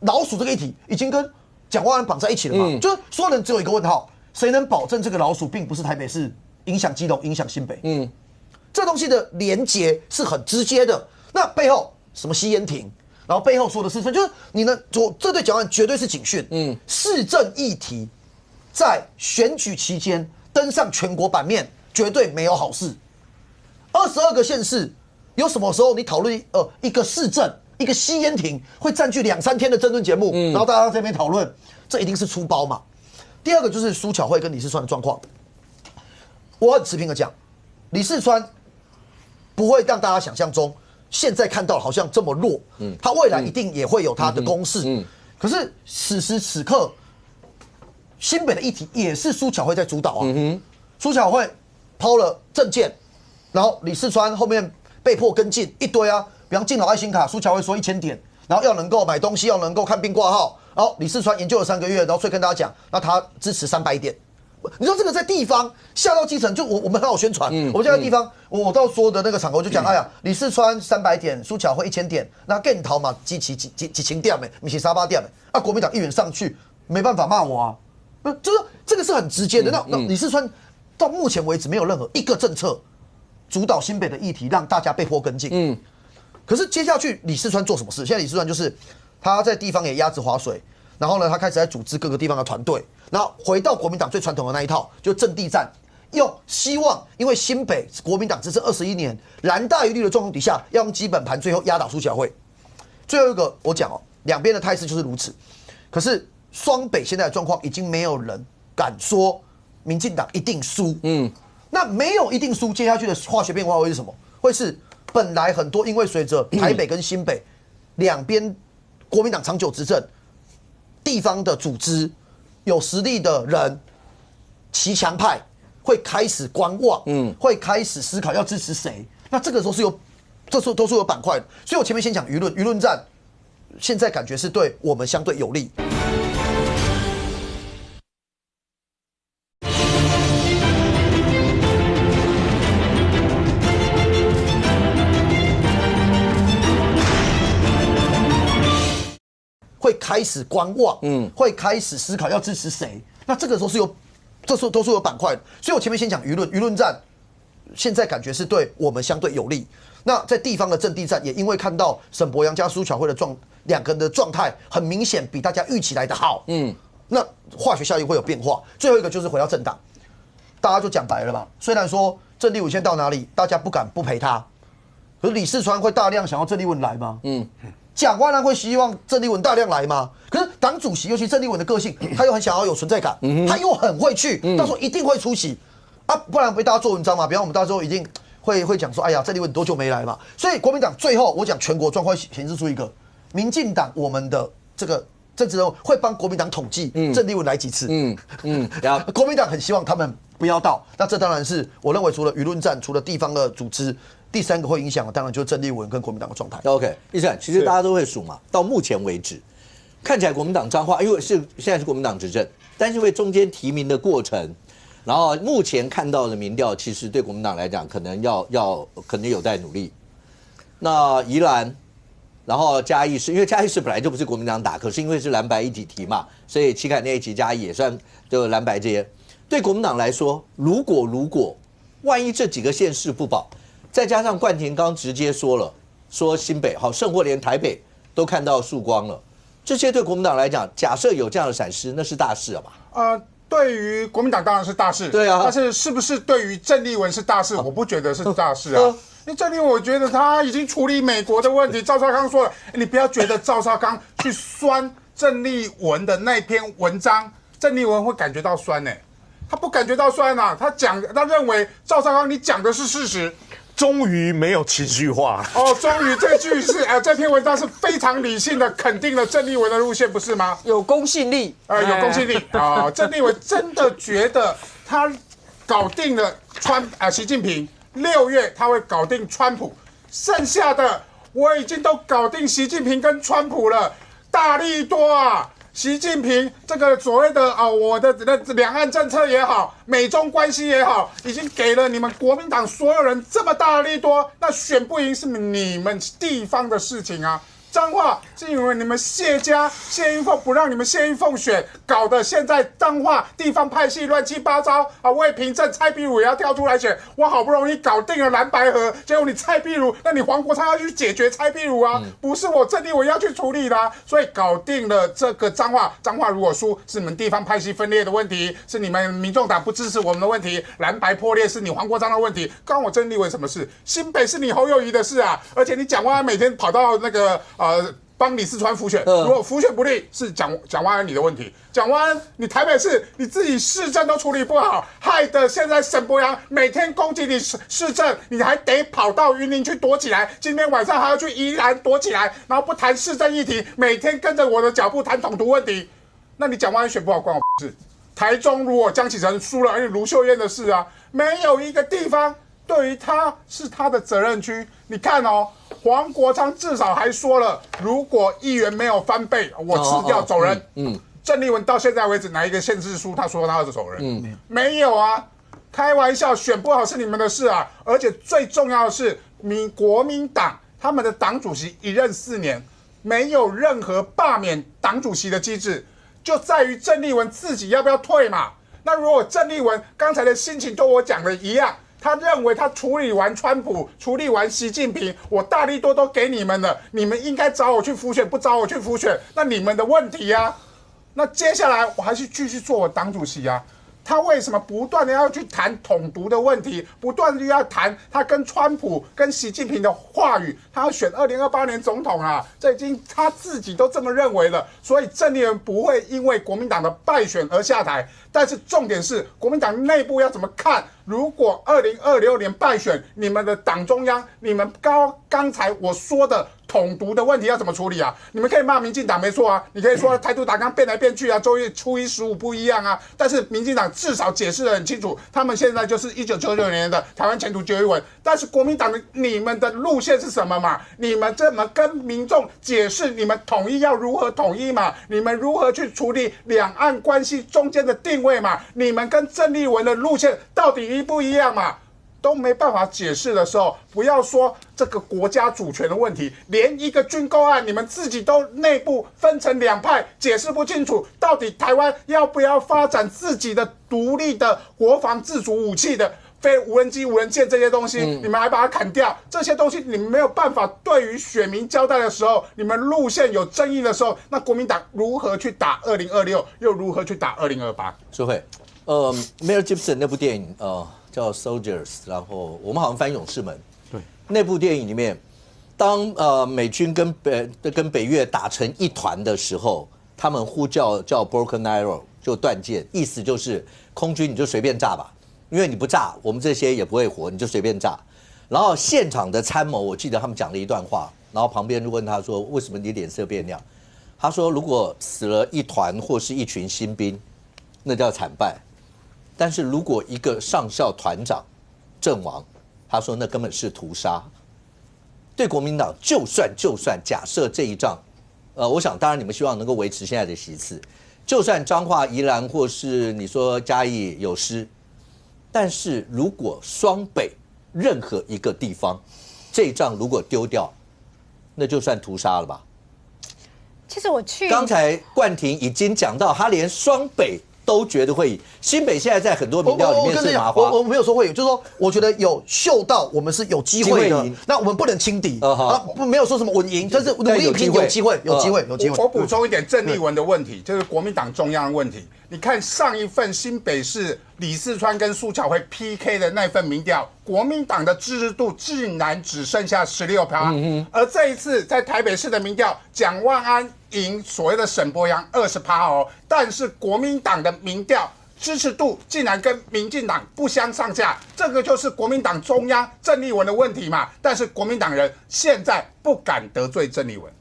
老鼠这个议题已经跟蒋万安绑在一起了嘛？就是所有人只有一个问号：谁能保证这个老鼠并不是台北市影响基隆、影响新北？这东西的连结是很直接的。那背后什么吸烟亭，然后背后说的是分，就是你呢，这对蒋万安绝对是警讯。市政议题在选举期间登上全国版面，绝对没有好事。22个县市，有什么时候你讨论一个市政？一个吸烟亭会占据2、3天的争论节目，然后大家在这边讨论，这一定是出包嘛。第二个就是苏巧慧跟李四川的状况，我很持平的讲，李四川不会让大家想象中现在看到好像这么弱，他未来一定也会有他的攻势。可是此时此刻，新北的议题也是苏巧慧在主导啊。苏巧慧抛了政见，然后李四川后面被迫跟进一堆啊。比方敬老爱心卡，苏巧慧说1000点，然后要能够买东西，要能够看病挂号。然后李四川研究了3个月，然后所以跟大家讲，那他支持300点。你说这个在地方下到基层，就我们很好宣传。我们现在地方，我到所有的那个场合就讲，哎呀，李四川300点，苏巧慧1000点，那更逃嘛，几千点的，不是3、8点的。啊，国民党议员上去没办法骂我啊，就是这个是很直接的。那李四川到目前为止没有任何一个政策主导新北的议题，让大家被迫跟进。可是接下去李四川做什么事？现在李四川就是他在地方也鸭子划水，然后呢，他开始在组织各个地方的团队，然后回到国民党最传统的那一套，就阵地战，用希望因为新北国民党执政21年，蓝大于绿的状况底下，要用基本盘最后压倒苏巧慧。最后一个我讲两边的态势就是如此。可是双北现在的状况已经没有人敢说民进党一定输。那没有一定输，接下去的化学变化会是什么？会是本来很多因为随着台北跟新北两边国民党长久执政，地方的组织有实力的人，骑墙派会开始观望，会开始思考要支持谁。那这个时候都是有板块的。所以我前面先讲舆论战，现在感觉是对我们相对有利。会开始观望，会开始思考要支持谁。那这个时候都是有板块的。所以我前面先讲舆论战，现在感觉是对我们相对有利。那在地方的阵地战，也因为看到沈伯洋加苏巧慧的两个人的状态很明显比大家预期来的好，那化学效应会有变化。最后一个就是回到政党，大家就讲白了嘛。虽然说郑丽文现在到哪里，大家不敢不陪他，可是李四川会大量想要郑丽文来吗？蒋万安会希望郑丽文大量来吗？可是党主席，尤其郑丽文的个性，他又很想要有存在感，他又很会去，到时候一定会出席啊，不然被大家做文章嘛。比方我们到时候一定会讲说，哎呀，郑丽文多久没来嘛？所以国民党最后我讲全国状况显示出一个，民进党我们的这个政治人物会帮国民党统计郑丽文来几次，国民党很希望他们不要到，那这当然是我认为除了舆论战，除了地方的组织。第三个会影响的，当然就是郑丽文跟国民党的状态。OK， 一战其实大家都会数嘛。到目前为止，看起来国民党彰化，因为现在是国民党执政，但是因为中间提名的过程，然后目前看到的民调，其实对国民党来讲，可能有待努力。那宜兰，然后嘉义市，因为嘉义市本来就不是国民党打，可是因为是蓝白一体提嘛，所以旗杆那一级嘉义也算就蓝白这些。对国民党来说，如果万一这几个县市不保。再加上冠廷刚直接说新北好，甚或连台北都看到曙光了，这些对国民党来讲，假设有这样的闪失，那是大事了吧？对于国民党当然是大事，对啊。但是是不是对于郑丽文是大事？我不觉得是大事啊。因为郑丽文，我觉得他已经处理美国的问题。赵少康说了，你不要觉得赵少康去酸郑丽文的那篇文章，郑丽文会感觉到酸呢。他不感觉到酸啊，他认为赵少康你讲的是事实。终于没有情绪化了。哦，终于这句是这篇文章是非常理性的肯定了郑丽文的路线，不是吗？有公信力，有公信力啊！郑丽文真的觉得他搞定了习近平，6月他会搞定川普，剩下的我已经都搞定习近平跟川普了，大利多啊！习近平这个所谓的我的两岸政策也好，美中关系也好，已经给了你们国民党所有人这么大的利多，那选不赢是你们地方的事情啊。彰化是因为你们谢云凤不让你们谢云凤选，搞得现在彰化地方派系乱七八糟啊！魏平镇蔡壁如也要跳出来选，我好不容易搞定了蓝白合，结果你蔡壁如，那你黄国昌要去解决蔡壁如啊，不是我郑丽文要去处理的所以搞定了这个彰化如果输是你们地方派系分裂的问题，是你们民众党不支持我们的问题，蓝白破裂是你黄国昌的问题，关我郑丽文什么事？新北是你侯友宜的事啊！而且你蒋万安每天跑到那个帮李四川辅选，如果辅选不利，是蒋万安你的问题。蒋万安，你台北市你自己市政都处理不好，害得现在沈伯洋每天攻击你市政，你还得跑到云林去躲起来，今天晚上还要去宜兰躲起来，然后不谈市政议题，每天跟着我的脚步谈统独问题。那你蒋万安选不好关我事。台中如果江启臣输了，而且卢秀燕的事啊，没有一个地方对于他是他的责任区。你看哦。黄国昌至少还说了，如果议员没有翻倍，我辞掉走人。郑丽文到现在为止哪一个县市书他说他是走人？没有啊，开玩笑，选不好是你们的事啊。而且最重要的是，国民党他们的党主席一任4年，没有任何罢免党主席的机制，就在于郑丽文自己要不要退嘛。那如果郑丽文刚才的心情跟我讲的一样。他认为他处理完川普，处理完习近平，我大利多都给你们了，你们应该找我去辅选，不找我去辅选，那你们的问题啊。那接下来我还是继续做我党主席啊。他为什么不断的要去谈统独的问题，不断的要谈他跟川普、跟习近平的话语？他要选2028年总统啊，这已经他自己都这么认为了。所以郑丽文不会因为国民党的败选而下台，但是重点是国民党内部要怎么看？如果2026年败选，你们的党中央，你们刚才我说的统独的问题要怎么处理啊？你们可以骂民进党没错啊，你可以说台独党纲变来变去啊，初一15不一样啊，但是民进党至少解释得很清楚，他们现在就是1999年的台湾前途决议文。但是国民党的你们的路线是什么嘛？你们怎么跟民众解释你们统一要如何统一嘛？你们如何去处理两岸关系中间的定位嘛？你们跟郑丽文的路线到底一不一样嘛？都没办法解释的时候，不要说这个国家主权的问题，连一个军购案你们自己都内部分成2派，解释不清楚，到底台湾要不要发展自己的独立的国防自主武器的非无人机、无人舰这些东西，你们还把它砍掉，这些东西你们没有办法对于选民交代的时候，你们路线有争议的时候，那国民党如何去打2026，又如何去打2028？舒慧，Mel Gibson 那部电影叫 Soldiers， 然后我们好像翻勇士们。对，那部电影里面，当美军跟北越打成一团的时候，他们呼叫Broken Arrow， 就断剑，意思就是空军你就随便炸吧，因为你不炸，我们这些也不会活，你就随便炸。然后现场的参谋，我记得他们讲了一段话，然后旁边就问他说：“为什么你脸色变亮？”他说：“如果死了一团或是一群新兵，那叫惨败。”但是如果一个上校团长阵亡，他说那根本是屠杀。对国民党，就算假设这一仗，我想当然你们希望能够维持现在的席次，就算彰化、宜兰或是你说嘉义有失，但是如果双北任何一个地方这一仗如果丢掉，那就算屠杀了吧？其实我刚才冠廷已经讲到，他连双北都觉得会赢。新北现在在很多民调里面是麻花，我没有说会有，就是说我觉得有嗅到我们是有机会的，那我们不能轻敌啊，没有说什么稳赢，但是努力拼有机会。我补充一点郑丽文的问题，就是国民党中央的问题。你看上一份新北市李四川跟苏巧慧 PK 的那份民调，国民党的支持度竟然只剩下16%，而这一次在台北市的民调，蒋万安赢所谓的沈伯洋20%哦，但是国民党的民调支持度竟然跟民进党不相上下，这个就是国民党中央郑丽文的问题嘛。但是国民党人现在不敢得罪郑丽文。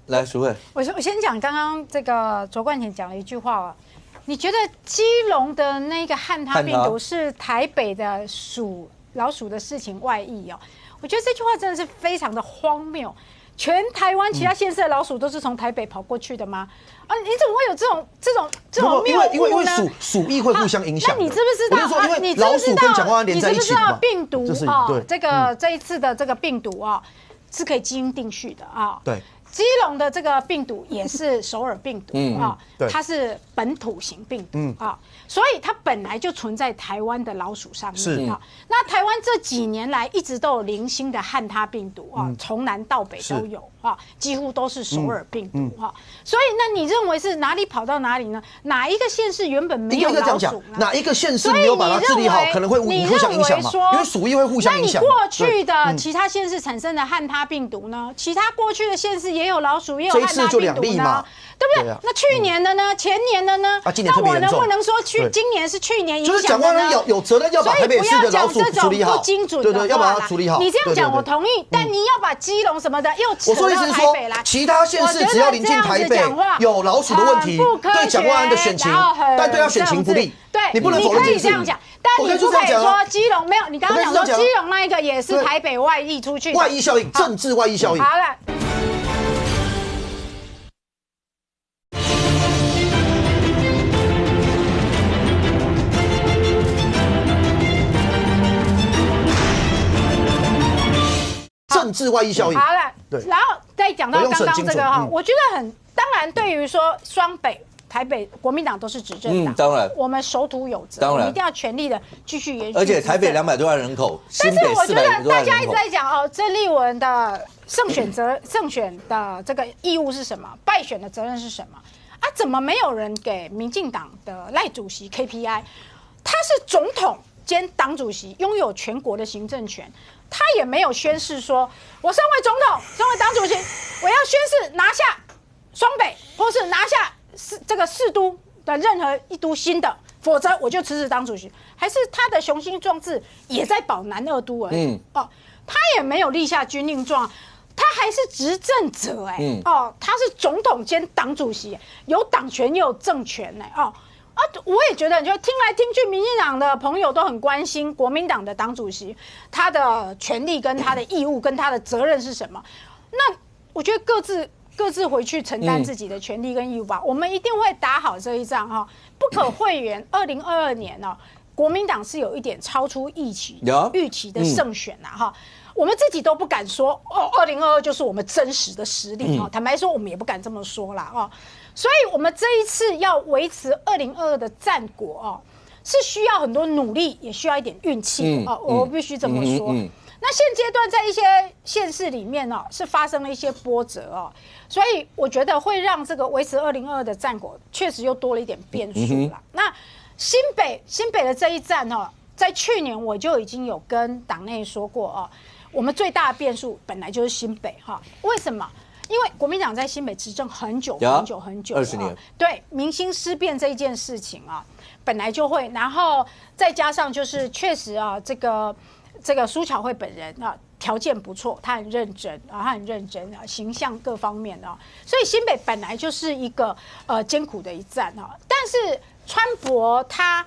来，淑慧，我先讲刚刚这个卓冠廷讲了一句话啊，你觉得基隆的那个汉他病毒是台北的老鼠的事情外溢哦？我觉得这句话真的是非常的荒谬。全台湾其他县市的老鼠都是从台北跑过去的吗？啊，你怎么会有这种谬误呢？因为鼠疫会互相影响。那你知不知道？因为老鼠跟蒋万安连在一起嘛。病毒啊，这一次的这个病毒啊，是可以基因定序的啊。对。基隆的这个病毒也是首尔病毒啊，它是本土型病毒啊，所以它本来就存在台湾的老鼠上面啊。那台湾这几年来一直都有零星的汉他病毒啊，从南到北都有啊，几乎都是首尔病毒哈。所以那你认为是哪里跑到哪里呢？哪一个县市原本没有老鼠呢？哪一个县市没有把它治理好，可能会互相影响嘛？因为鼠疫会互相影响。那你过去的其他县市产生的汉他病毒呢？其他过去的县市也有老鼠，也有汉他病毒呢，对不对？那去年的呢？前年的呢？那我能不能说今年是去年影响的呢？就是蒋万安有责任要把台北市的老鼠处理好，不精准对，要把它处理好。你这样讲我同意，但你要把基隆什么的又扯到台北来，其他县市只要临近台北有老鼠的问题，对蒋万安的选情，但对他选情不利。对，你不能否认这样讲，但你不可以说基隆没有。你刚刚讲说基隆那一个也是台北外溢出去，外溢效应，政治外溢效应。好了。政治外溢效应。好了，然后再讲到刚刚这个哈，我觉得当然对于说双北、台北国民党都是执政党，当然我们守土有责，我们一定要全力的继续延续。而且台北200多万人口，但是我觉得大家一直在讲哦，郑丽文的胜选的这个义务是什么？败选的责任是什么？啊，怎么没有人给民进党的赖主席 KPI？ 他是总统兼党主席，拥有全国的行政权。他也没有宣誓说，我身为总统，身为党主席，我要宣誓拿下双北，或是拿下这个4都的任何一都新的，否则我就辞职当主席。还是他的雄心壮志也在保南2都而已。他也没有立下军令状，他还是执政者他是总统兼党主席，有党权也有政权我也觉得，就听来听去，民进党的朋友都很关心国民党的党主席他的权利跟他的义务跟他的责任是什么。那我觉得各自回去承担自己的权利跟义务吧。我们一定会打好这一仗哈，不可讳言。2022年国民党是有一点超出预期的胜选哈。我们自己都不敢说2022就是我们真实的实力坦白说，我们也不敢这么说啦所以，我们这一次要维持2022的战果是需要很多努力，也需要一点运气我必须这么说。那现阶段在一些县市里面是发生了一些波折所以我觉得会让这个维持2022的战果确实又多了一点变数啦。那新北的这一战在去年我就已经有跟党内说过我们最大的变数本来就是新北为什么？因为国民党在新北执政很久20年，对民心思变这一件事情本来就会，然后再加上就是确实这个苏巧慧本人条件不错，他很认真形象各方面所以新北本来就是一个艰苦的一战但是川博他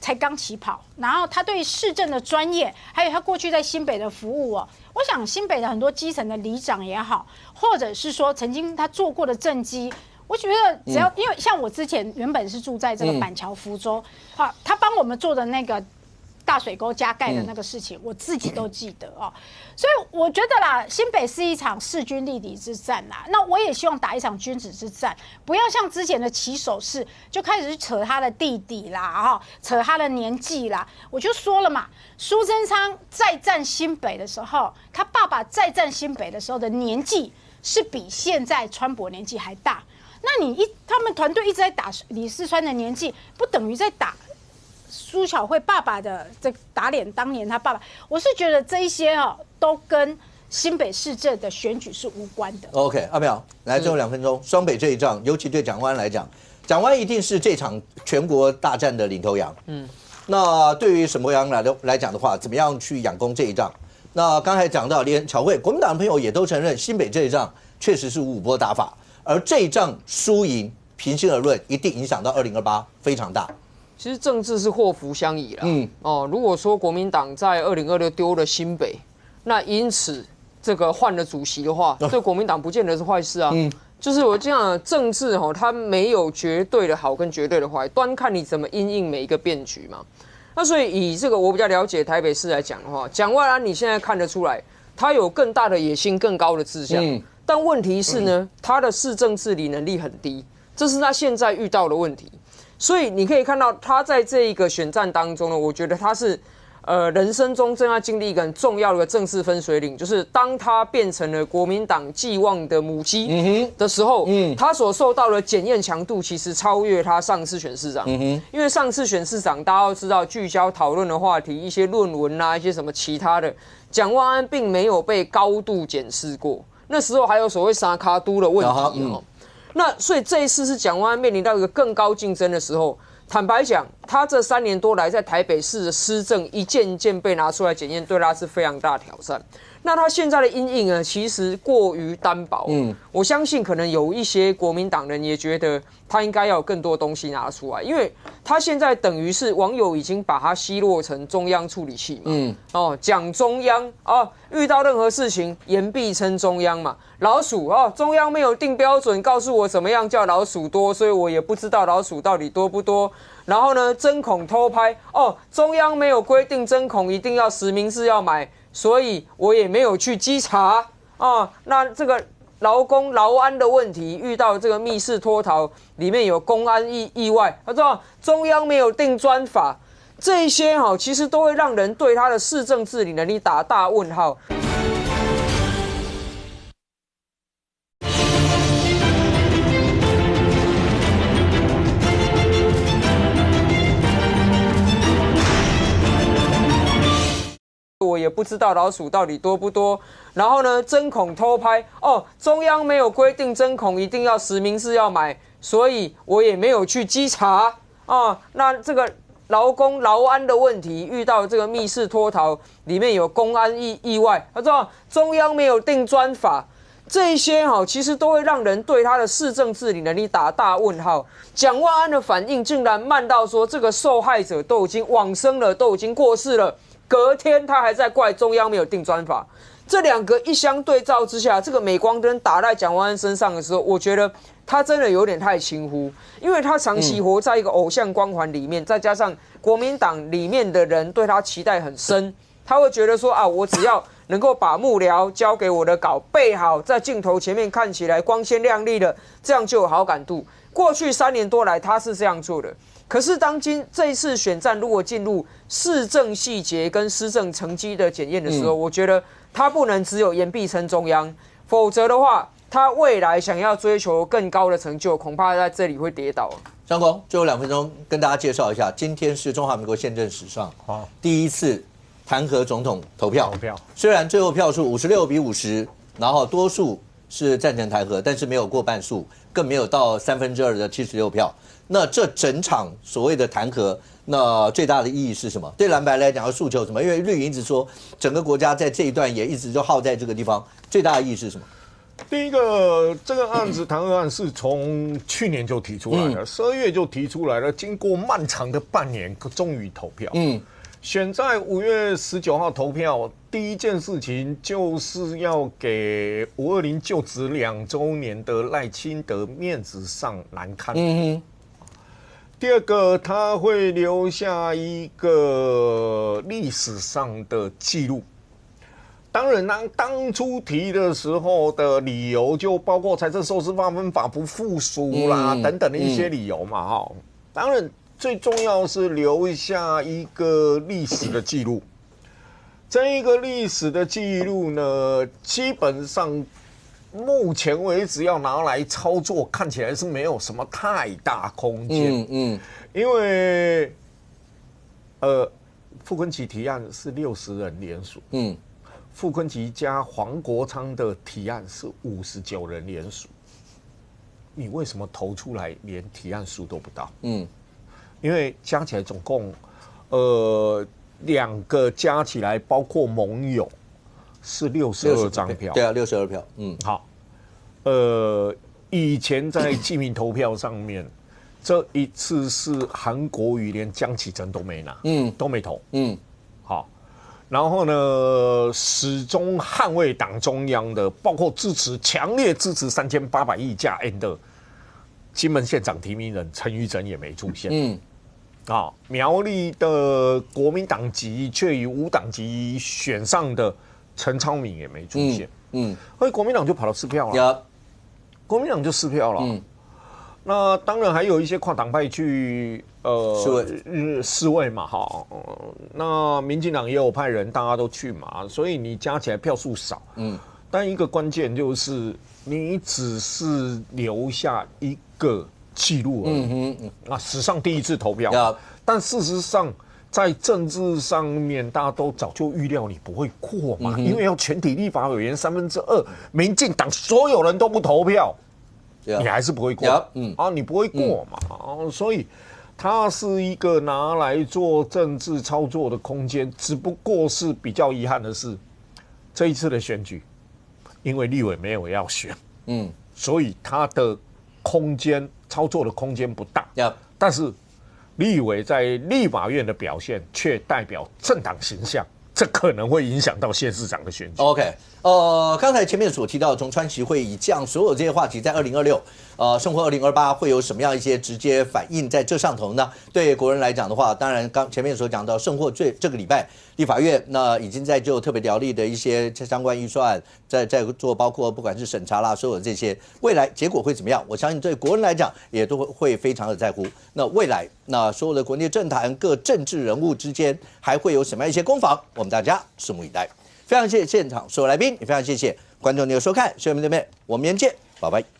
才刚起跑，然后他对市政的专业，还有他过去在新北的服务我想新北的很多基层的里长也好，或者是说曾经他做过的政绩，我觉得只要因为像我之前原本是住在这个板桥福州他帮我们做的那个大水沟加盖的那个事情，我自己都记得所以我觉得啦，新北是一场势均力敌之战啦。那我也希望打一场君子之战，不要像之前的起手式就开始去扯他的弟弟啦，扯他的年纪啦。我就说了嘛，苏贞昌再战新北的时候，他爸爸再战新北的时候的年纪是比现在川博年纪还大。那他们团队一直在打李四川的年纪，不等于在打苏巧慧爸爸的这打脸当年他爸爸。我是觉得这一些都跟新北市政的选举是无关的。OK， 阿苗来最后2分钟，双北这一仗，尤其对蒋万安来讲，蒋万安一定是这场全国大战的领头羊。那对于沈伯洋来讲的话，怎么样去养攻这一仗？那刚才讲到，连侨会国民党的朋友也都承认，新北这一仗确实是五五波打法，而这一仗输赢，平心而论，一定影响到2028，非常大。其实政治是祸福相依啦。如果说国民党在2026丢了新北，那因此这个换了主席的话，对国民党不见得是坏事啊。就是我这样政治它没有绝对的好跟绝对的坏，端看你怎么因应每一个变局嘛。那所以以这个我比较了解台北市来讲的话，蒋万安你现在看得出来，他有更大的野心、更高的志向。但问题是呢，他的市政治理能力很低，这是他现在遇到的问题。所以你可以看到他在这一个选战当中呢，我觉得他是人生中正在经历一个很重要的政治分水岭，就是当他变成了国民党寄望的母鸡的时候，他所受到的检验强度其实超越他上次选市长。因为上次选市长大家都知道聚焦讨论的话题，一些论文啊，一些什么其他的，蒋万安并没有被高度检视过，那时候还有所谓沙卡都的问题那所以这一次是蒋万安面临到一个更高竞争的时候。坦白讲，他这3年多来在台北市的施政一件一件被拿出来检验，对他是非常大的挑战。那他现在的因应呢，其实过于单薄。我相信可能有一些国民党人也觉得他应该要有更多东西拿出来，因为他现在等于是网友已经把他奚落成中央处理器嘛。讲中央遇到任何事情言必称中央嘛。老鼠中央没有定标准告诉我怎么样叫老鼠多，所以我也不知道老鼠到底多不多。然后呢，针孔偷拍中央没有规定针孔一定要实名制要买，所以我也没有去稽查那这个劳安的问题，遇到这个密室脱逃里面有公安意外，他说中央没有定专法，这一些其实都会让人对他的市政治理能力打大问号。我也不知道老鼠到底多不多。然后呢，针孔偷拍中央没有规定针孔一定要实名制要买，所以我也没有去稽查那这个劳安的问题，遇到这个密室脱逃里面有公安意外，他说中央没有定专法，这一些其实都会让人对他的市政治理能力打大问号。蒋万安的反应竟然慢到说，这个受害者都已经往生了，都已经过世了。隔天他还在怪中央没有定专法，这两个一相对照之下，这个镁光灯打在蒋万安身上的时候，我觉得他真的有点太轻忽，因为他长期活在一个偶像光环里面，再加上国民党里面的人对他期待很深，他会觉得说我只要能够把幕僚交给我的稿背好，在镜头前面看起来光鲜亮丽的，这样就有好感度。过去3年多来，他是这样做的。可是当这一次选战如果进入市政细节跟施政成绩的检验的时候，我觉得他不能只有言必称中央，否则的话，他未来想要追求更高的成就，恐怕在这里会跌倒。张公，最后2分钟跟大家介绍一下，今天是中华民国宪政史上第一次弹劾总统投票。虽然最后票数56比50，然后多数是赞成弹劾，但是没有过半数，更没有到2/3的76票。那这整场所谓的弹劾，那最大的意义是什么？对蓝白来讲要诉求什么？因为绿营一直说整个国家在这一段也一直就耗在这个地方，最大的意义是什么？第一个，这个案子弹劾案是从去年就提出来了，12月就提出来了，经过漫长的半年，终于投票。选在5月19号投票，第一件事情就是要给520就职2周年的赖清德面子上难堪。第二个，他会留下一个历史上的记录。当然，当初提的时候的理由就包括财政收支划分法不附属啦，等等的一些理由嘛。当然，最重要是留下一个历史的记录。这一个历史的记录呢，基本上目前为止要拿来操作，看起来是没有什么太大空间。因为傅崐萁提案是60人联署，傅崐萁加黄国昌的提案是59人联署。你为什么投出来连提案数都不到？因为加起来总共2个加起来包括盟友是62张票，对啊，62票。好，以前在记名投票上面，这一次是韩国瑜连江启臣都没拿，都没投，好，然后呢，始终捍卫党中央的，包括强烈支持3800亿架 N 的金门县长提名人陈玉珍也没出现，苗栗的国民党籍却以无党籍选上的陈超明也没出现，所以国民党就跑到4票了，国民党就4票了，那当然还有一些跨党派去示威嘛，那民进党也有派人，大家都去嘛，所以你加起来票数少，但一个关键就是你只是留下一个记录而已，史上第一次投票，但事实上在政治上面，大家都早就预料你不会过嘛，因为要全体立法委员2/3，民进党所有人都不投票，你还是不会过，你不会过嘛，所以它是一个拿来做政治操作的空间，只不过是比较遗憾的是，这一次的选举，因为立委没有要选，所以它的空间操作的空间不大，但是立委在立法院的表现却代表政党形象，这可能会影响到县市长的选举。OK， 刚才前面所提到，从川崎会以降所有这些话题，在2026，生活2028会有什么样一些直接反应在这上头呢？对国人来讲的话，当然刚前面所讲到，生活这个礼拜立法院那已经在就特别条例的一些相关预算在做，包括不管是审查啦，所有这些未来结果会怎么样？我相信对国人来讲也都会非常的在乎。那未来那所有的国内政坛各政治人物之间还会有什么样一些攻防？我们大家拭目以待。非常谢谢现场所有来宾，也非常谢谢观众朋友收看，所以我们这边我们明天见，拜拜。